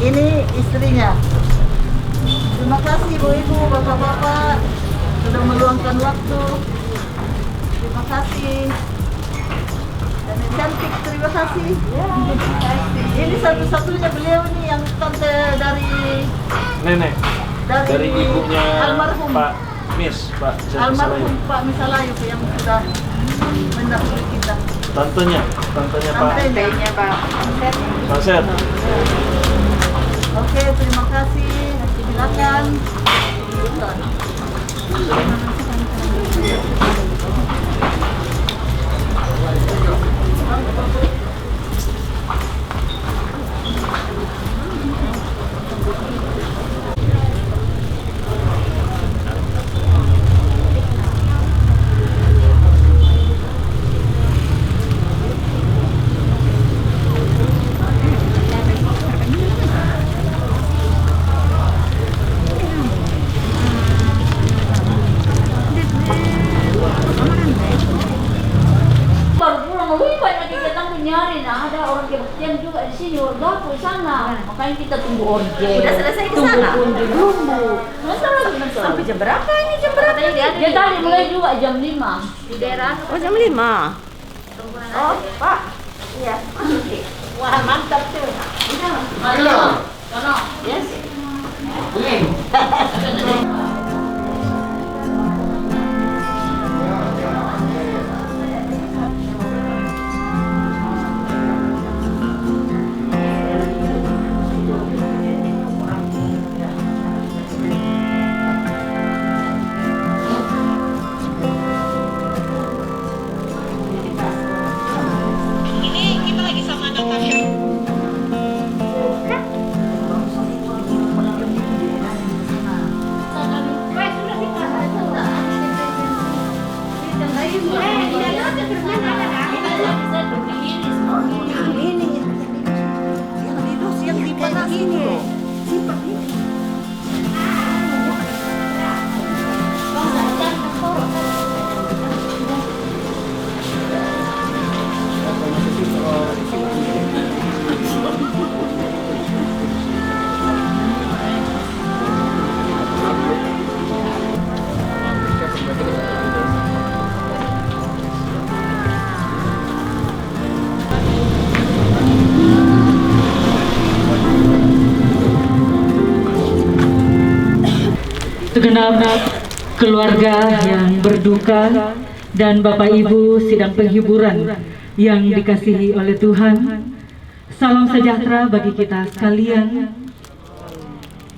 Ini istrinya. Terima kasih ibu-ibu, bapak-bapak sudah meluangkan waktu. Terima kasih. Dan yang cantik, terima kasih. Ini satu-satunya beliau nih yang tante dari Nenek. Dari ibunya almarhum Pak Mis, Pak almarhum Pak Misalayu yang sudah mendahului kita. Tantenya Pak. Tantenya Pak. Pak Set. Oke, terima kasih. Silakan. Ada orang kebaktian juga di sini, dapur sana. Makanya kita tunggu order. Udah selesai ke sana? Tunggu dulu. Sampai jam berapa ini? Jam berapa? Dia tadi mulai juga jam 5. Di daerah. Oh, jam 5. Oh, Pak. Iya. Wah, mantap tuh. Halo. Halo. Yes. Segenap keluarga yang berduka dan Bapak Ibu sidang penghiburan yang dikasihi oleh Tuhan, salam sejahtera bagi kita sekalian.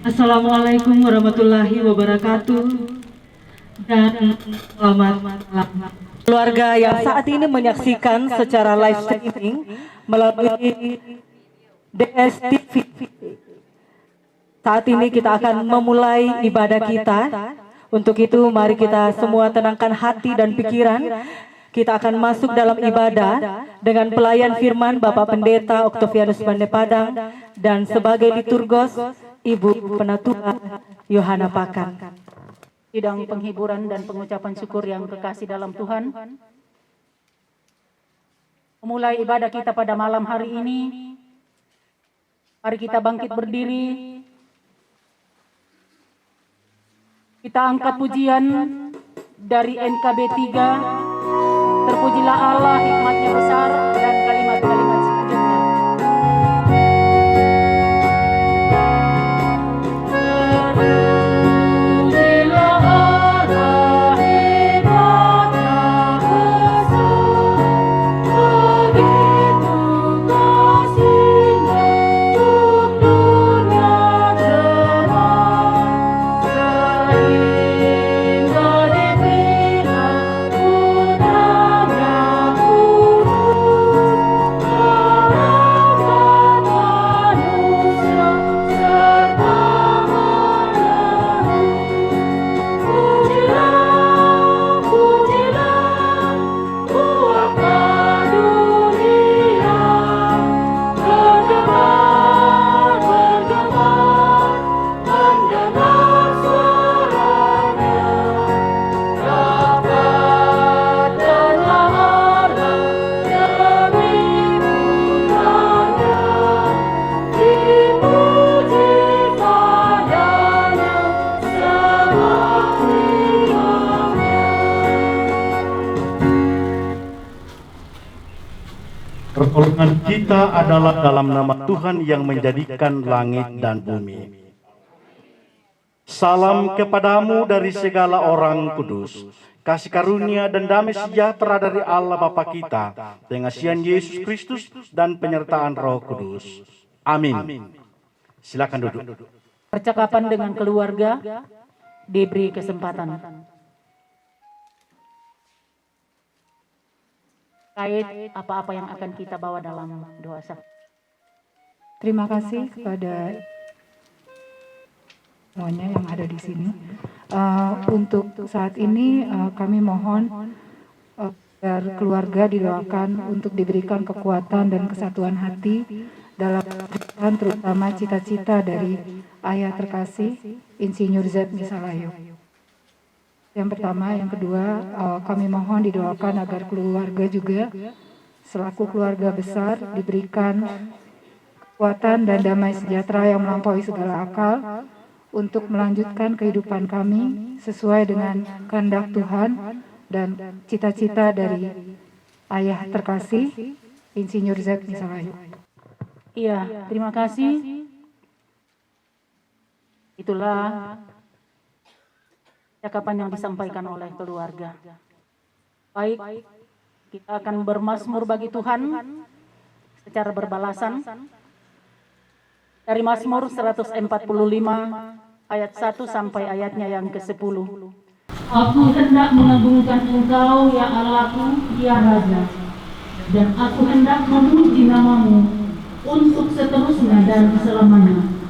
Assalamualaikum warahmatullahi wabarakatuh dan selamat malam. Keluarga yang saat ini menyaksikan secara live streaming melalui DSTV. Saat ini kita akan memulai ibadah kita. Untuk itu mari kita semua tenangkan hati dan pikiran. Kita akan masuk dalam ibadah dengan pelayan firman Bapak Pendeta Oktavianus Bande Padang dan sebagai liturgos Ibu Penatua Yohana Pakan. Sidang penghiburan dan pengucapan syukur yang kekasih dalam Tuhan. Memulai ibadah kita pada malam hari ini. Mari kita bangkit berdiri. Kita angkat pujian dari NKB 3. Terpujilah Allah, hikmatnya besar, dan kalimat-kalimat selanjutnya. Sehingga dibina Pertolongan kita adalah dalam nama Tuhan yang menjadikan langit dan bumi. Salam kepadamu dari segala orang kudus. Kasih karunia dan damai sejahtera dari Allah Bapa kita, pengasihan Yesus Kristus dan penyertaan Roh Kudus. Amin. Silakan duduk. Percakapan dengan keluarga diberi kesempatan. Kait apa-apa yang akan kita bawa dalam doa syafaat. Terima kasih kepada semuanya yang ada di sini. Untuk saat ini kami mohon agar keluarga didoakan untuk diberikan kekuatan dan kesatuan hati dalam kehidupan, terutama cita-cita dari ayah terkasih Insinyur Z Misalayo. Yang pertama, yang kedua, kami mohon didoakan agar keluarga juga selaku keluarga besar diberikan kekuatan dan damai sejahtera yang melampaui segala akal untuk melanjutkan kehidupan kami sesuai dengan kehendak Tuhan dan cita-cita dari ayah terkasih Insinyur Z Misalayo. Iya, terima kasih. Itulah cakapan yang disampaikan oleh keluarga. Baik, kita akan bermazmur bagi Tuhan secara berbalasan. Dari Mazmur 145 ayat 1 sampai ayatnya yang ke-10. Aku hendak mengagungkan Engkau ya Allahku, ya Raja, dan aku hendak memuji namamu untuk seterusnya dan selamanya.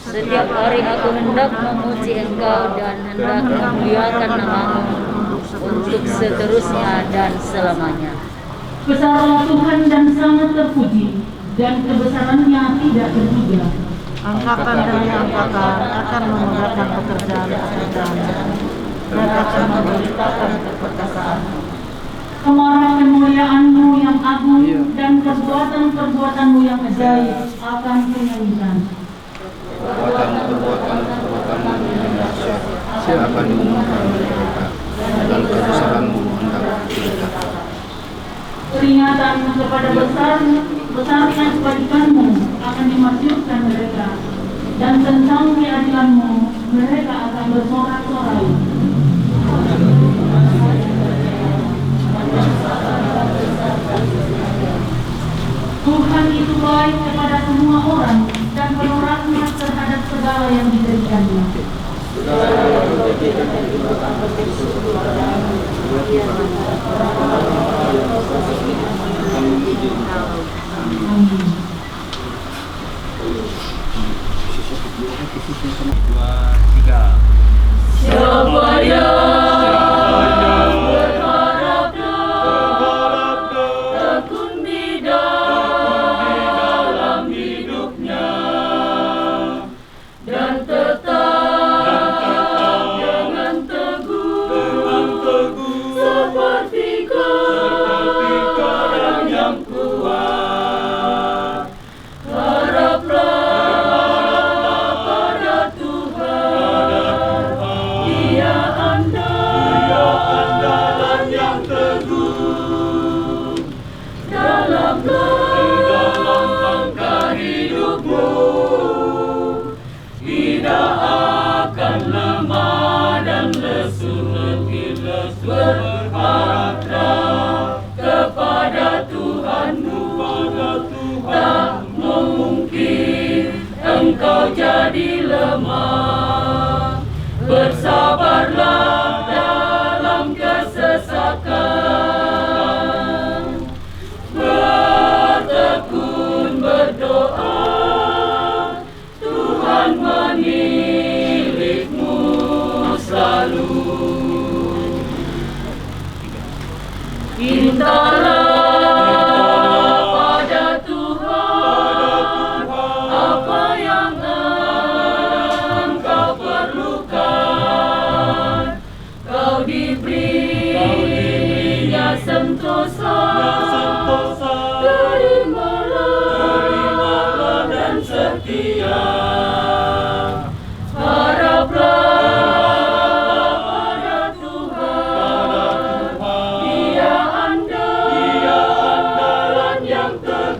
Setiap hari aku hendak memuji Engkau dan hendak memuliakan namamu untuk seterusnya dan selamanya. Besarlah Tuhan dan sangat terpuji, dan kebesarannya tidak terduga. Angkatan demi angkatan akan memudahkan pekerjaan-pekerjaannya dan akan memberitakan keperkasaan. Kemarah kemuliaanmu yang agung dan perbuatan-perbuatanmu yang ajaib akan kunyanyikan. Perbuatan-perbuatanmu yang dahsyat akan diumumkan mereka, dan kebesaranmu hendak diberitakan. Peringatan kepada besarnya kebajikanmu akan dimasyhurkan mereka, dan tentang keadilanmu mereka akan bersorak-sorai. Tuhan itu baik kepada semua orang dan penuh rahmat terhadap segala yang dijadikannya. Siapa yang berharap tekun di dalam hidupnya dan tetap dengan teguh seperti karang yang kuat. Haraplah pada Tuhan, Dia andalan yang teguh dalam langkah hidupmu. Tidak akan lemah dan lesu berharap kepada Tuhanmu. Tak mungkin engkau jadi lemah. Bersabarlah dalam kesesakan, bertekun berdoa. Tuhan milikmu selalu. Mintalah pada Tuhan apa yang engkau perlukan. Kau diberinya sentosa, terimalah dan setia. Haraplah pada Tuhan, Dia andalan yang teguh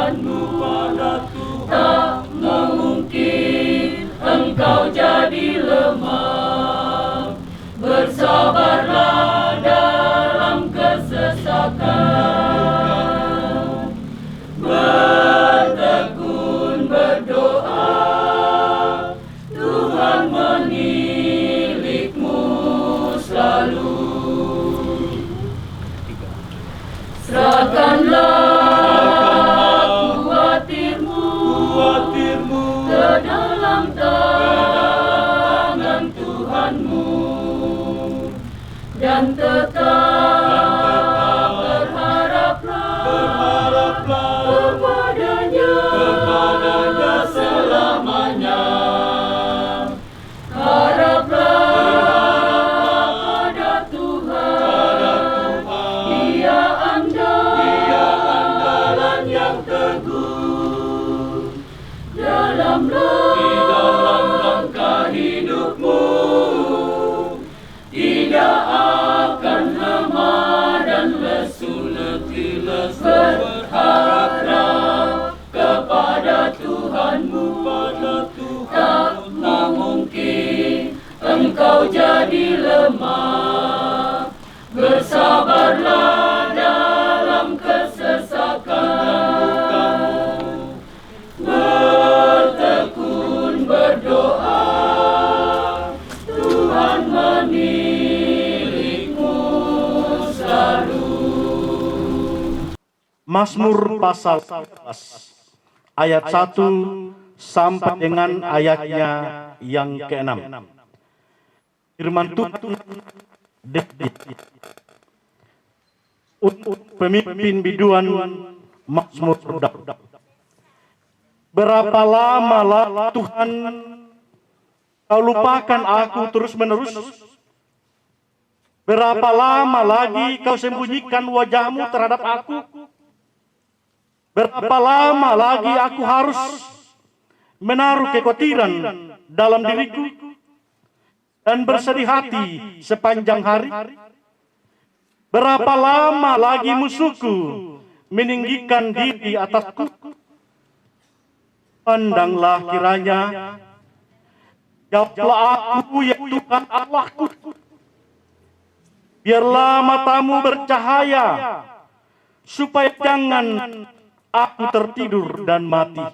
Tuhanmu, tak mungkin engkau jadi lemah. Bersabarlah dalam kesesakan, bertekun berdoa, Tuhan menilikmu selalu. Serahkanlah kuatirmu ke dalam tangan Tuhanmu, dan tetap berharaplah kepadanya selamanya. Haraplah pada Tuhan, Dia andalan yang teguh dalam langkah hidupmu. Tidak akan lemah dan lesu letih berharap kepada Tuhanmu. Tak mungkin engkau jadi lemah. Bersabarlah dalam kesesakan, bertekun berdoa, Tuhan menilikmu selalu. Mazmur pasal 11 ayat 1 sampai dengan ayatnya yang ke-6. Firman Tuhan untuk pemimpin biduan Mazmur Daud. Berapa lama Tuhan kau lupakan aku terus-menerus? Berapa lama lagi kau sembunyikan wajahmu terhadap aku? Berapa lama lagi aku harus menaruh kekhawatiran dalam diriku dan bersedih hati sepanjang hari? Berapa lama lagi musuhku meninggikan diri atasku? Pandanglah kiranya, jawablah aku ya Tuhan Allahku. Biarlah matamu bercahaya, supaya jangan aku tertidur dan mati.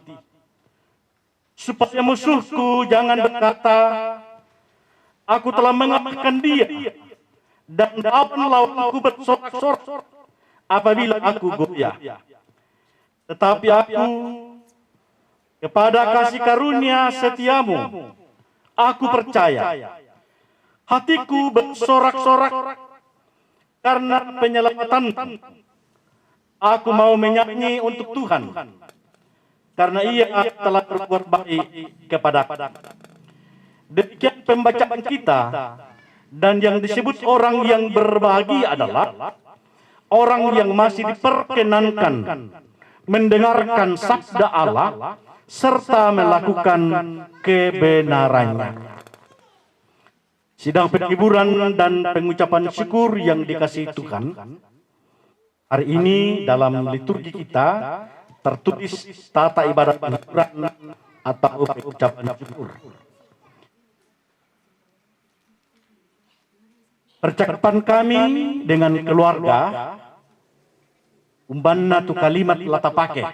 Supaya musuhku jangan berkata, aku telah mengalahkan dia, dan daun lawanku bersorak-sorak apabila aku goyah. Tetapi aku, kepada kasih karunia setiamu, aku percaya. Hatiku bersorak-sorak karena penyelamatan. Aku mau menyanyi untuk Tuhan, karena Ia telah berbuat baik kepadaku. Demikian pembacaan kita, dan yang disebut orang yang berbahagia adalah orang yang masih diperkenankan mendengarkan sabda Allah serta melakukan kebenarannya. Sidang penghiburan dan pengucapan syukur yang dikasihi Tuhan, hari ini dalam liturgi kita tertulis tata ibadat penghiburan atau pengucapan syukur. Percakapan kami dengan keluarga, umbanna tu kalimat lata pake.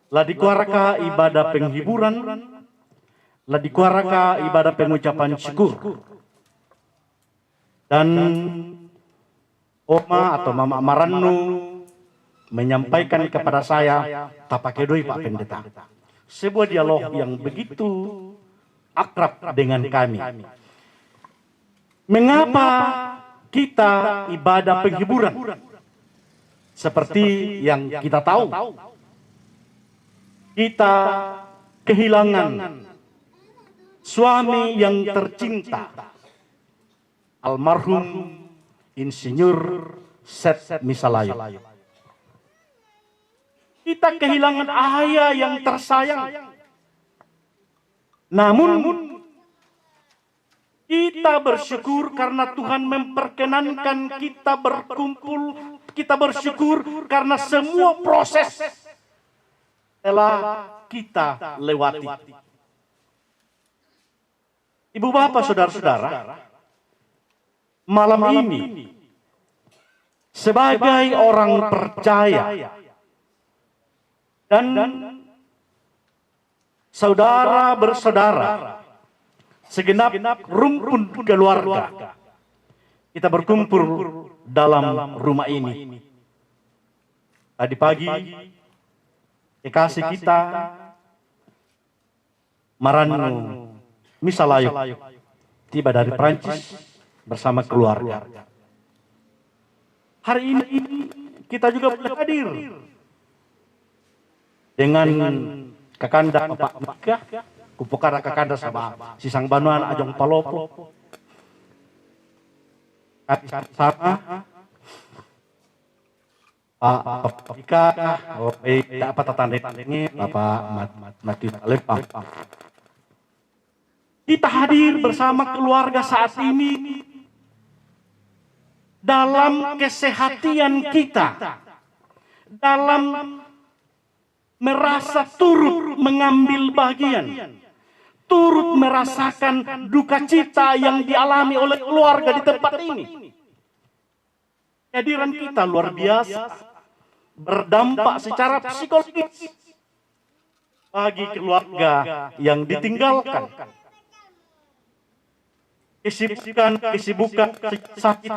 Ladikuaraka ibadah penghiburan, ladikuaraka ibadah pengucapan syukur. Dan Oma atau Mama Marannu menyampaikan kepada saya, tapakedoi Pak Pendeta. Sebuah dialog yang begitu akrab dengan kami. Mengapa kita ibadah penghiburan? Seperti yang kita tahu, kita kehilangan suami yang tercinta, almarhum Insinyur Set Misalayo. Kita kehilangan ayah yang tersayang. Namun kita bersyukur karena Tuhan memperkenankan kita berkumpul. Kita bersyukur karena semua proses telah kita lewati. Ibu bapak saudara-saudara, malam ini sebagai orang percaya dan saudara bersaudara, segenap rumpun keluarga, kita berkumpul dalam rumah ini. Tadi pagi, kekasih kita, Marano Misalayo, tiba dari Prancis bersama keluarga. Hari ini kita juga boleh hadir dengan kakanda Pak Mika, kupukara kakanda sama Sisang Banuan Ajong Palopo. Sama Pak Mika, apa tanda-tandanya Bapak Mati Lepang. Kita hadir bersama keluarga saat ini dalam kesehatian kita, dalam merasa turut mengambil bagian, turut merasakan duka cita yang dialami oleh keluarga di tempat ini. Kehadiran kita luar biasa, berdampak secara psikologis bagi keluarga yang ditinggalkan. Kesibukan sakit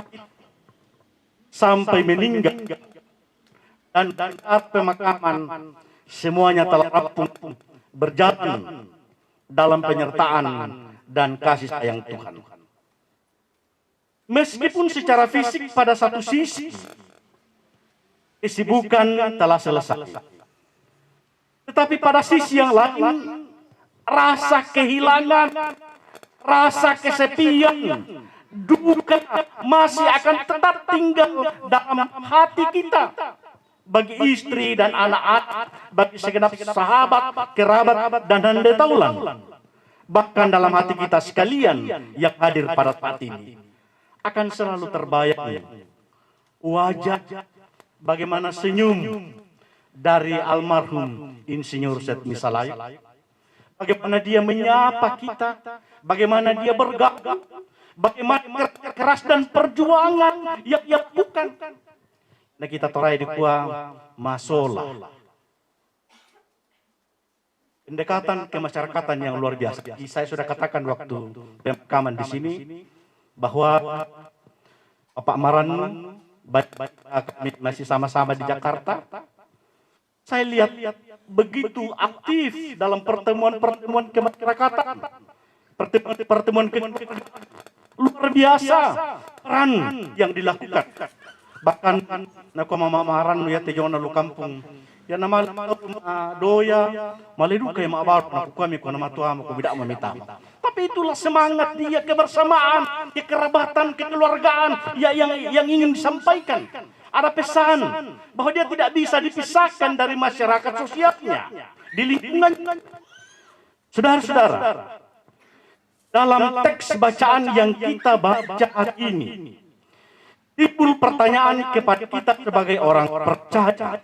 sampai meninggal, dan saat pemakaman semuanya telah rampung berjalan dalam penyertaan dan kasih sayang Tuhan. Meskipun secara fisik pada satu sisi kesibukan telah selesai, tetapi pada sisi yang lain rasa kehilangan, rasa kesepian, duka masih akan tetap tinggal dalam hati kita. Bagi istri dan anak-anak, bagi segenap sahabat, kerabat, dan handetaulan. Bahkan dalam hati kita sekalian yang hadir pada saat ini, akan selalu terbayang wajah bagaimana senyum dari almarhum Insinyur Set Misalayo. Bagaimana dia menyapa kita, bagaimana dia bergabung, bagaimana keras dan perjuangan yang ia lakukan. Nah, kita torai di kuah masola. Pendekatan kemasyarakatan yang luar biasa. Saya sudah katakan waktu pemakaman di sini bahwa Bapak Maran kami masih sama-sama di Jakarta. Saya lihat begitu aktif dalam pertemuan-pertemuan kemasyarakatan, pertemuan luar biasa peran yang dilakukan. Bahkan naku mamamaran ya tejona lu kampung ya nama doya malidu kay maabar naku kami ko nama tuha ko bidak mamita. Tapi itulah semangat dia, kebersamaan, kekerabatan, kekeluargaan yang ingin disampaikan. Ada pesan bahwa dia tidak bisa dipisahkan dari masyarakat sosialnya, di lingkungan. Saudara-saudara, dalam teks bacaan yang kita baca hari ini, timbul pertanyaan kepada kita sebagai orang percaya.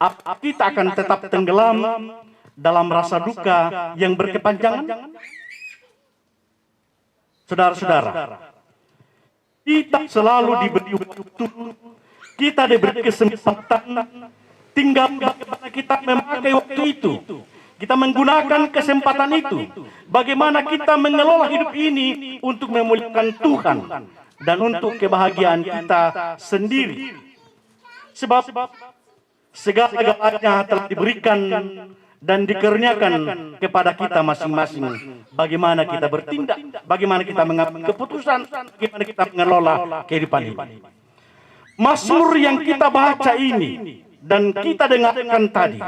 Apakah kita akan tetap tenggelam dalam rasa duka yang berkepanjangan? Saudara-saudara, kita selalu diberi waktu, kita diberi kesempatan, tinggal bagaimana kita memakai waktu itu. Kita menggunakan kesempatan itu. Bagaimana kita mengelola hidup ini untuk memuliakan Tuhan dan untuk kebahagiaan kita sendiri. Sebab segala-galanya telah diberikan dan dikaruniakan kepada kita masing-masing. Bagaimana kita bertindak, bagaimana kita mengambil keputusan, bagaimana kita mengelola kehidupan ini. Mazmur yang kita baca ini dan kita dengarkan tadi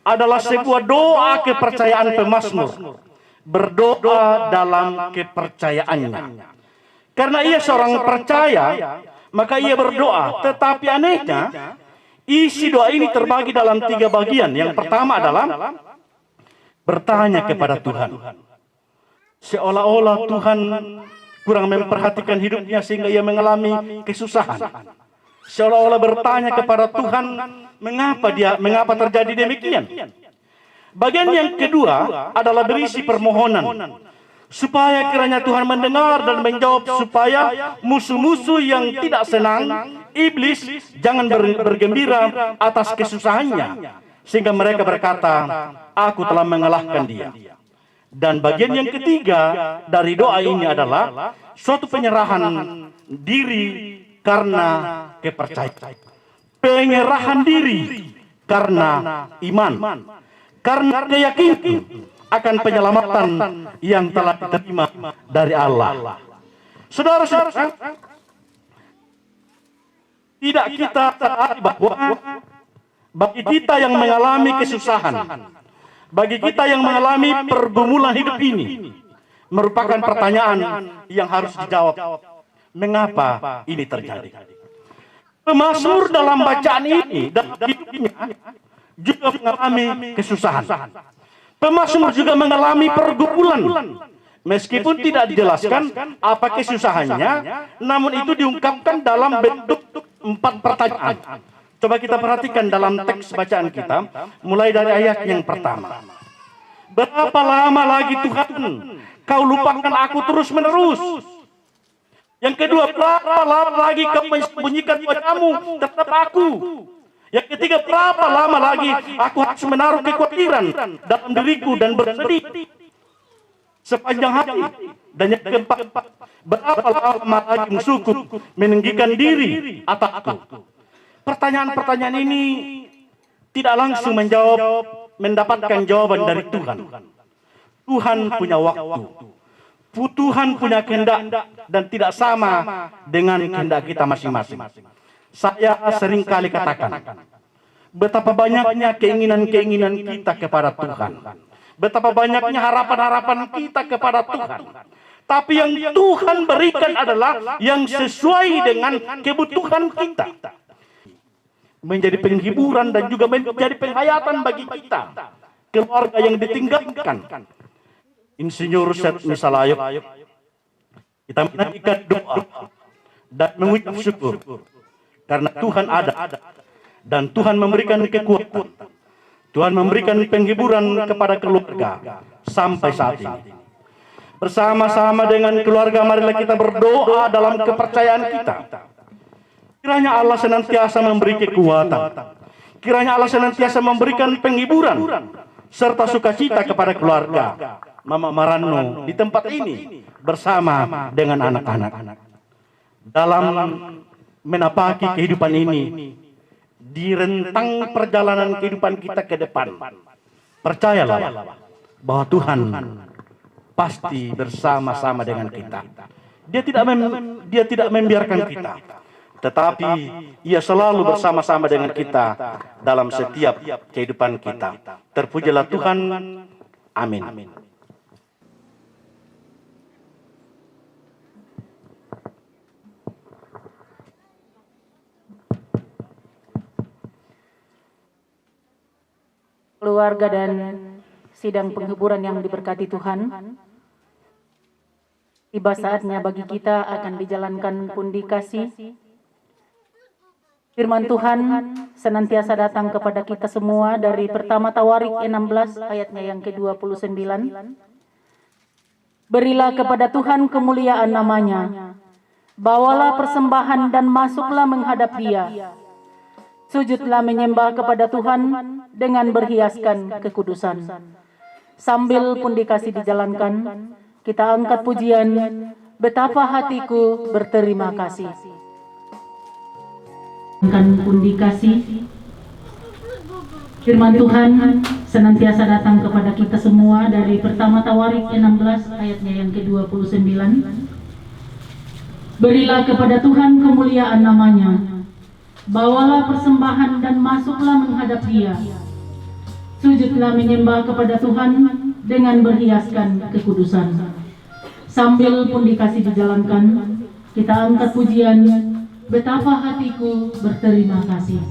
adalah sebuah doa kepercayaan pemazmur. Berdoa dalam kepercayaannya. Karena ia seorang percaya, maka ia berdoa. Tetapi anehnya, isi doa ini terbagi dalam 3 bagian. Yang pertama adalah bertanya kepada Tuhan. Seolah-olah Tuhan kurang memperhatikan hidupnya sehingga ia mengalami kesusahan. Seolah-olah bertanya kepada Tuhan mengapa terjadi demikian? Bagian yang kedua adalah berisi permohonan supaya kiranya Tuhan mendengar dan menjawab, supaya musuh-musuh yang tidak senang, iblis, jangan bergembira atas kesusahannya, sehingga mereka berkata, aku telah mengalahkan dia. Dan bagian yang ketiga dari doa ini adalah suatu penyerahan diri karena kepercayaan, penyerahan diri karena iman, karena keyakinan akan penyelamatan yang telah diterima dari Allah. Saudara-saudara, tidak kita sadari bahwa bagi kita yang mengalami kesusahan, bagi kita yang mengalami pergumulan hidup ini, merupakan pertanyaan yang harus dijawab. Mengapa ini terjadi? Pemazmur dalam bacaan ini dan hidupnya juga mengalami kesusahan. Pemazmur juga mengalami pergumulan. Meskipun tidak dijelaskan apa kesusahannya, namun itu diungkapkan dalam bentuk 4 pertanyaan. Coba kita perhatikan dalam teks bacaan kita, mulai dari ayat yang pertama. Berapa lama lagi Tuhan kau lupakan aku terus-menerus? Yang kedua, berapa lama lagi kau menyembunyikan wajahmu terhadap aku? Yang ketiga, berapa lama lagi aku harus menaruh kekhawatiran dalam diriku dan bersedih sepanjang hari? Dan yang keempat, berapa lama lagi musuhku meninggikan diri atasku? Pertanyaan-pertanyaan ini tidak langsung mendapatkan jawaban dari Tuhan. Tuhan punya waktu. Tuhan punya kehendak dan tidak sama dengan kehendak kita masing-masing. Saya seringkali katakan, betapa banyaknya keinginan-keinginan kita kepada Tuhan. Betapa banyaknya harapan-harapan kita kepada Tuhan. Tapi yang Tuhan berikan adalah yang sesuai dengan kebutuhan kita. Menjadi penghiburan dan juga menjadi penghayatan bagi kita. Keluarga yang ditinggalkan. Insinyur Set Misalayok, kita menaikkan doa dan mengucap syukur karena Tuhan ada dan Tuhan memberikan kekuatan. Tuhan memberikan penghiburan kepada keluarga sampai saat ini. Bersama-sama dengan keluarga, marilah kita berdoa dalam kepercayaan kita. Kiranya Allah senantiasa memberi kekuatan. Kiranya Allah senantiasa memberikan penghiburan serta sukacita kepada keluarga Mama Marano di tempat ini bersama dengan anak-anak. Dalam menapaki kehidupan ini, di rentang perjalanan kehidupan kita ke depan, percayalah bahwa Tuhan pasti bersama-sama dengan kita. Dia tidak membiarkan kita, tetapi Ia selalu bersama-sama dengan kita dalam setiap kehidupan kita. Terpujilah Tuhan. Amin. Keluarga dan sidang penghiburan yang diberkati Tuhan, tiba saatnya bagi kita akan dijalankan pundi kasih. Firman Tuhan senantiasa datang kepada kita semua dari pertama Tawarik 16 ayatnya yang ke-29. Berilah kepada Tuhan kemuliaan namanya, bawalah persembahan dan masuklah menghadap Dia. Sujudlah menyembah kepada Tuhan dengan berhiaskan kekudusan. Sambil pundi kasih dijalankan, kita angkat pujian, betapa hatiku berterima kasih. Angkat pundi kasih. Firman Tuhan senantiasa datang kepada kita semua dari pertama Tawarik 16 ayatnya yang ke-29. Berilah kepada Tuhan kemuliaan namanya, bawalah persembahan dan masuklah menghadap Dia. Sujudlah menyembah kepada Tuhan dengan berhiaskan kekudusan. Sambil pundi kasih dijalankan, kita angkat pujian, betapa hatiku berterima kasih.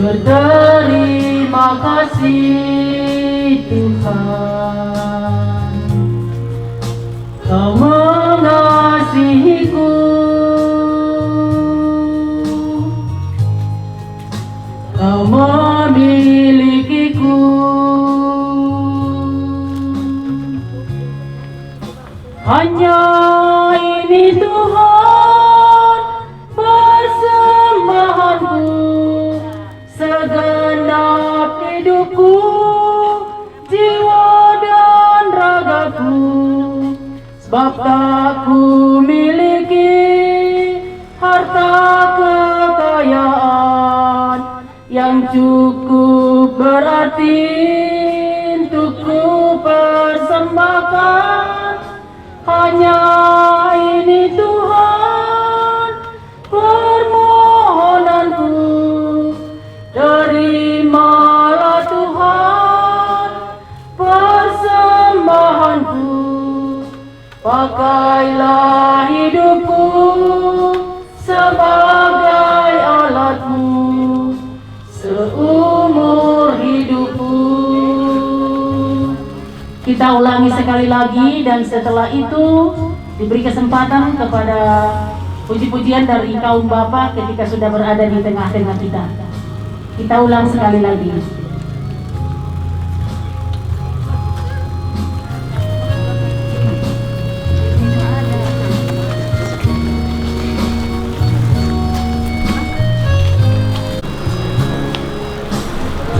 Berterima kasih Tuhan, Kau mengasihiku, Kau memilikiku. Hanya ini Tuhan persembahanku, segenap hidupku, jiwa dan ragaku. Sebab tak ku miliki harta kekayaan yang cukup berarti untuk ku persembahkan. Hanya ini Tuhan permohonanku, terimalah Tuhan persembahanku. Pakailah hidupku sebagai alatmu seumur hidupku. Kita ulangi sekali lagi, dan setelah itu diberi kesempatan kepada puji-pujian dari kaum Bapak ketika sudah berada di tengah-tengah kita. Kita ulang sekali lagi.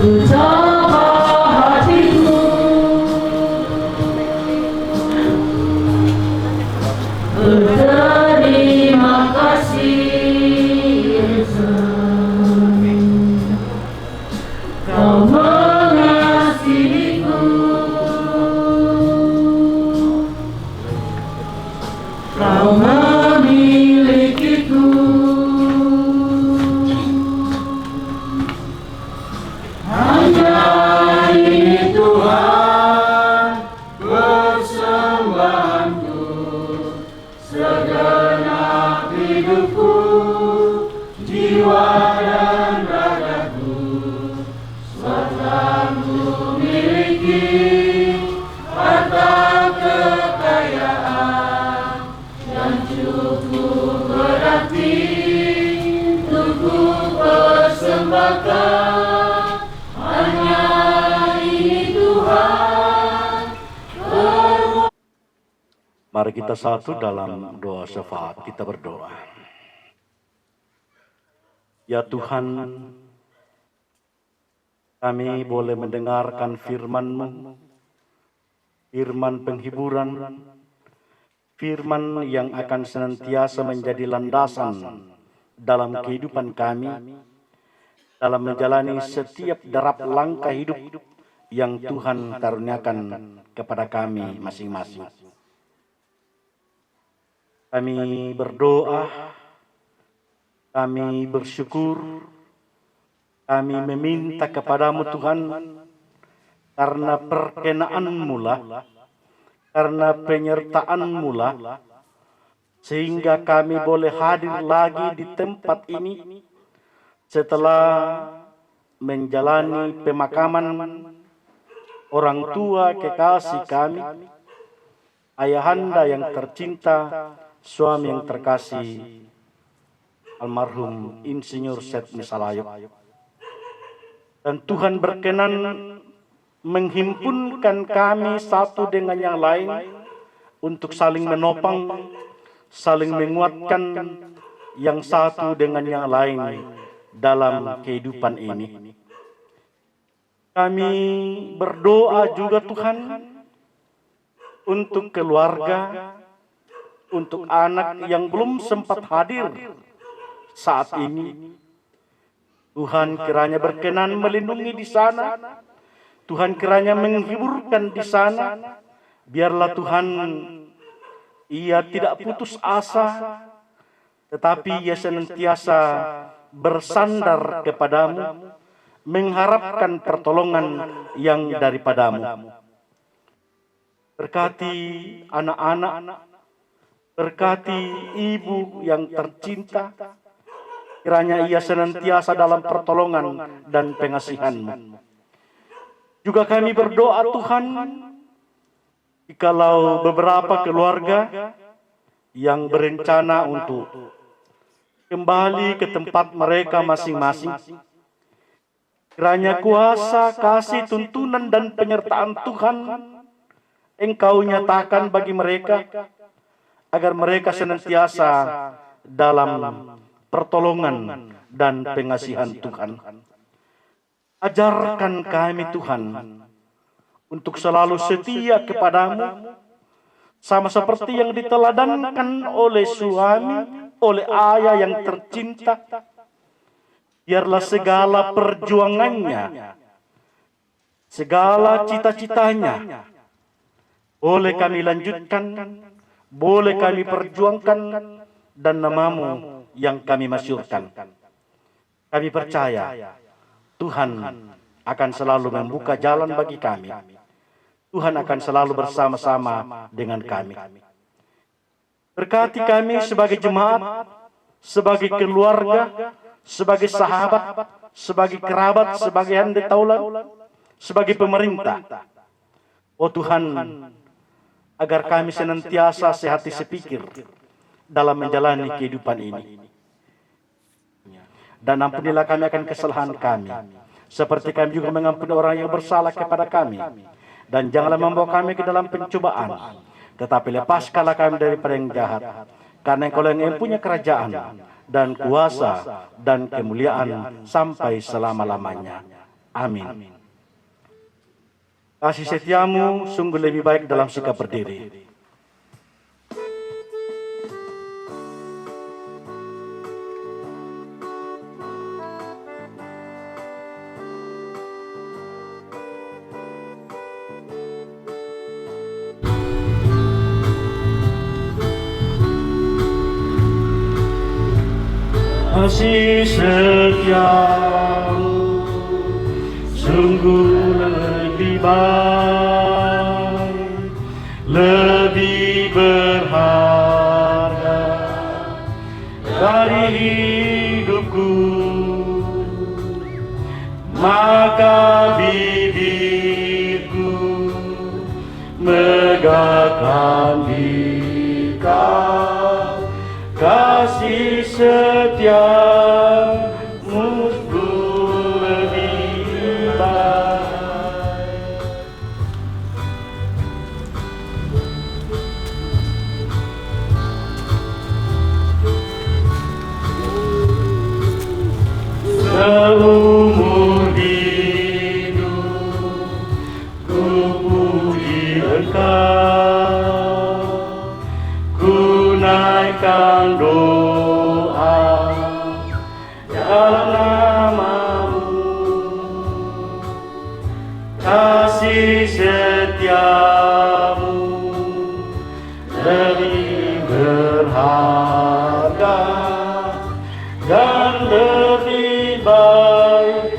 Ucaplah hatiku, berterima kasih Yesus, Kau mengasihiku, Kau memilikiku. Hanya ini Tuhan persembahanku, segenap hidupku, jiwa dan ragaku. Sebab ku miliki harta kekayaan yang cukup berarti untuk ku persembahkan. Mari kita satu dalam doa syafaat, kita berdoa. Ya Tuhan, kami boleh mendengarkan firman-Mu, firman penghiburan, firman yang akan senantiasa menjadi landasan dalam kehidupan kami, dalam menjalani setiap derap langkah hidup yang Tuhan karuniakan kepada kami masing-masing. Kami berdoa, kami bersyukur, kami meminta kepadamu Tuhan, karena perkenan-Mu lah, karena penyertaan-Mu lah, sehingga kami boleh hadir lagi di tempat ini setelah menjalani pemakaman orang tua kekasih kami, ayahanda yang tercinta, suami yang terkasih, almarhum Insinyur Setmi Salayok. Dan Tuhan berkenan menghimpunkan kami satu dengan yang lain untuk saling menopang, saling menguatkan yang satu dengan yang lain dalam kehidupan ini. Kami berdoa juga Tuhan untuk keluarga, untuk anak yang belum sempat hadir saat ini. Tuhan kiranya berkenan melindungi di sana. Tuhan kiranya menghiburkan di sana. Biarlah Tuhan, ia tidak putus asa, tetapi ia senantiasa bersandar kepadamu, mengharapkan pertolongan yang daripadamu. Berkati anak-anak, berkati ibu yang tercinta, kiranya ia senantiasa dalam pertolongan dan pengasihan-Mu. Juga kami berdoa Tuhan, jikalau beberapa keluarga yang berencana untuk kembali ke tempat mereka masing-masing, kiranya kuasa, kasih, tuntunan, dan penyertaan Tuhan Engkau nyatakan bagi mereka, agar mereka senantiasa dalam pertolongan dan pengasihan Tuhan. Ajarkan kami Tuhan untuk selalu setia kepadamu, sama seperti yang diteladankan oleh suami, oleh ayah yang tercinta. Biarlah segala perjuangannya, segala cita-citanya boleh kami lanjutkan, boleh kami perjuangkan, dan namamu yang kami masyhurkan. Kami percaya Tuhan akan selalu membuka jalan bagi kami. Tuhan akan selalu bersama-sama dengan kami. Berkati kami sebagai jemaat, sebagai keluarga, sebagai sahabat, sebagai kerabat, sebagai hande taulan, sebagai pemerintah. Oh Tuhan, agar kami senantiasa sehati sepikir dalam menjalani kehidupan ini. Dan ampunilah kami akan kesalahan kami, seperti kami juga mengampuni orang yang bersalah kepada kami. Dan janganlah membawa kami ke dalam pencobaan, tetapi lepaskanlah kami daripada yang jahat. Karena Engkau yang punya kerajaan dan kuasa dan kemuliaan sampai selama-lamanya. Amin. Kasih setiamu sungguh lebih baik dalam sikap berdiri. Kasih setiamu sungguh lebih baik, lebih berharga dari hidupku. Maka bibirku megahkan di Kau, kasih setiamu lebih baik. Seumur hidup ku puji Engkau, ku naikkan doa dalam namamu. Kasih setiamu lebih berharga dan lebih baik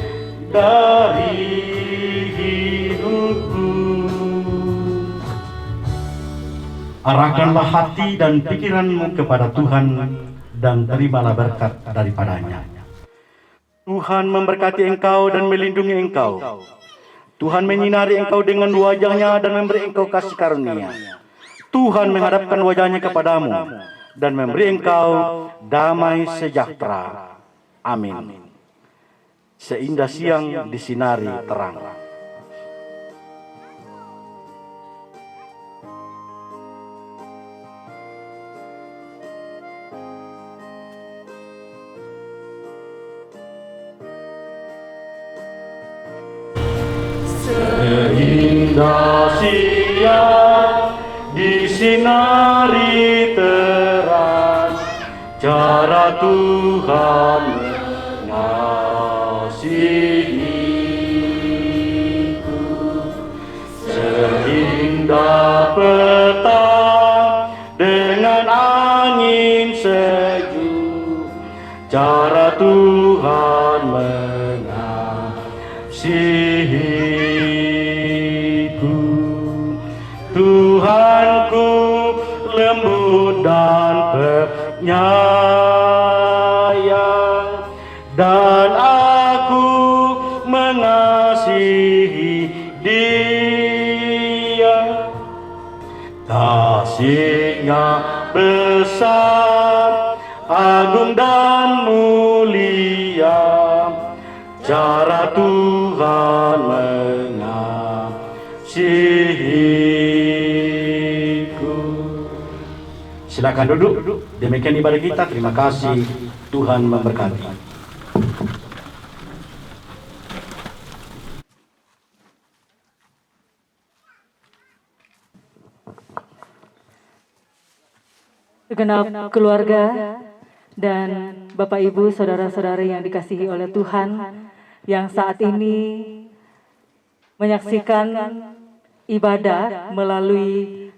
dari hidupku. Arahkanlah hati dan pikiranmu kepada Tuhan dan terimalah berkat daripadanya. Tuhan memberkati engkau dan melindungi engkau. Tuhan menyinari engkau dengan wajah-Nya dan memberi engkau kasih karunia. Tuhan menghadapkan wajah-Nya kepadamu dan memberi engkau damai sejahtera. Amin. Seindah siang disinari terang. Seindah siang disinari terang, cara Tuhan mengasihiku. Seindah petang dengan angin sejuk, cara Tuhan mengasihiku. Tuhanku lembut dan penyayang, dan aku mengasihi dia. Kasih-Nya besar, agung dan mulia, cara Tuhan mengasihiku. Silakan duduk. Demikian ibadah kita. Terima kasih. Tuhan memberkati. Segenap keluarga dan Bapak Ibu, saudara-saudari yang dikasihi oleh Tuhan, yang saat ini menyaksikan ibadah melalui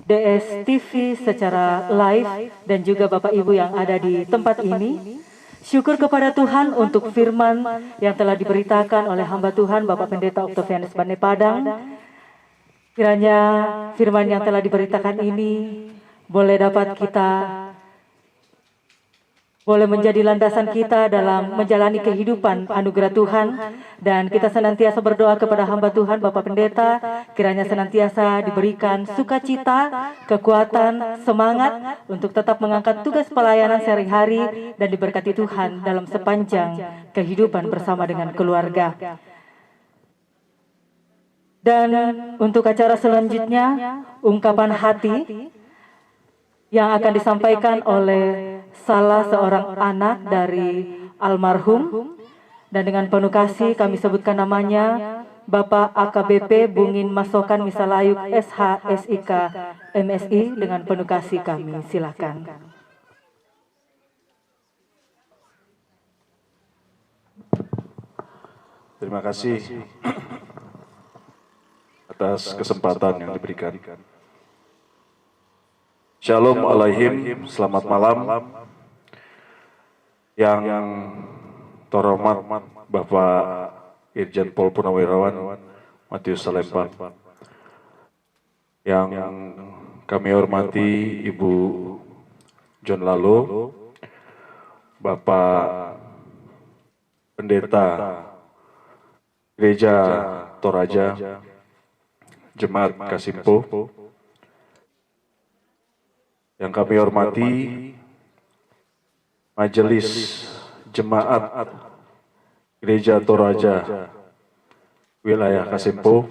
DSTV secara live, dan juga Bapak Ibu yang ada di tempat ini. Syukur kepada Tuhan untuk firman yang telah diberitakan oleh hamba Tuhan Bapak Pendeta Octavianus Bane Padang. Kiranya firman yang telah diberitakan ini boleh menjadi landasan kita dalam menjalani kehidupan anugerah Tuhan, dan kita senantiasa berdoa kepada hamba Tuhan Bapak Pendeta, kiranya senantiasa diberikan sukacita, kekuatan, semangat untuk tetap mengangkat tugas pelayanan sehari-hari dan diberkati Tuhan dalam sepanjang kehidupan bersama dengan keluarga. Dan untuk acara selanjutnya, ungkapan hati yang akan disampaikan oleh salah seorang anak dari almarhum, dan dengan penuh kasih kami sebutkan namanya, Bapak AKBP Bungin Masokan Misalayuk SH SIK MSI. Dengan penuh kasih kami silakan. Terima kasih atas kesempatan yang diberikan. Shalom alaihim, selamat malam. Yang terhormat Bapak Irjen Pol Purnawirawan Matius Salempa, yang kami hormati Ibu John Lalo, Bapak Pendeta Gereja Toraja, Jemaat Kasimpo, yang kami hormati Majelis Jemaat Gereja Toraja Wilayah Kasimpo,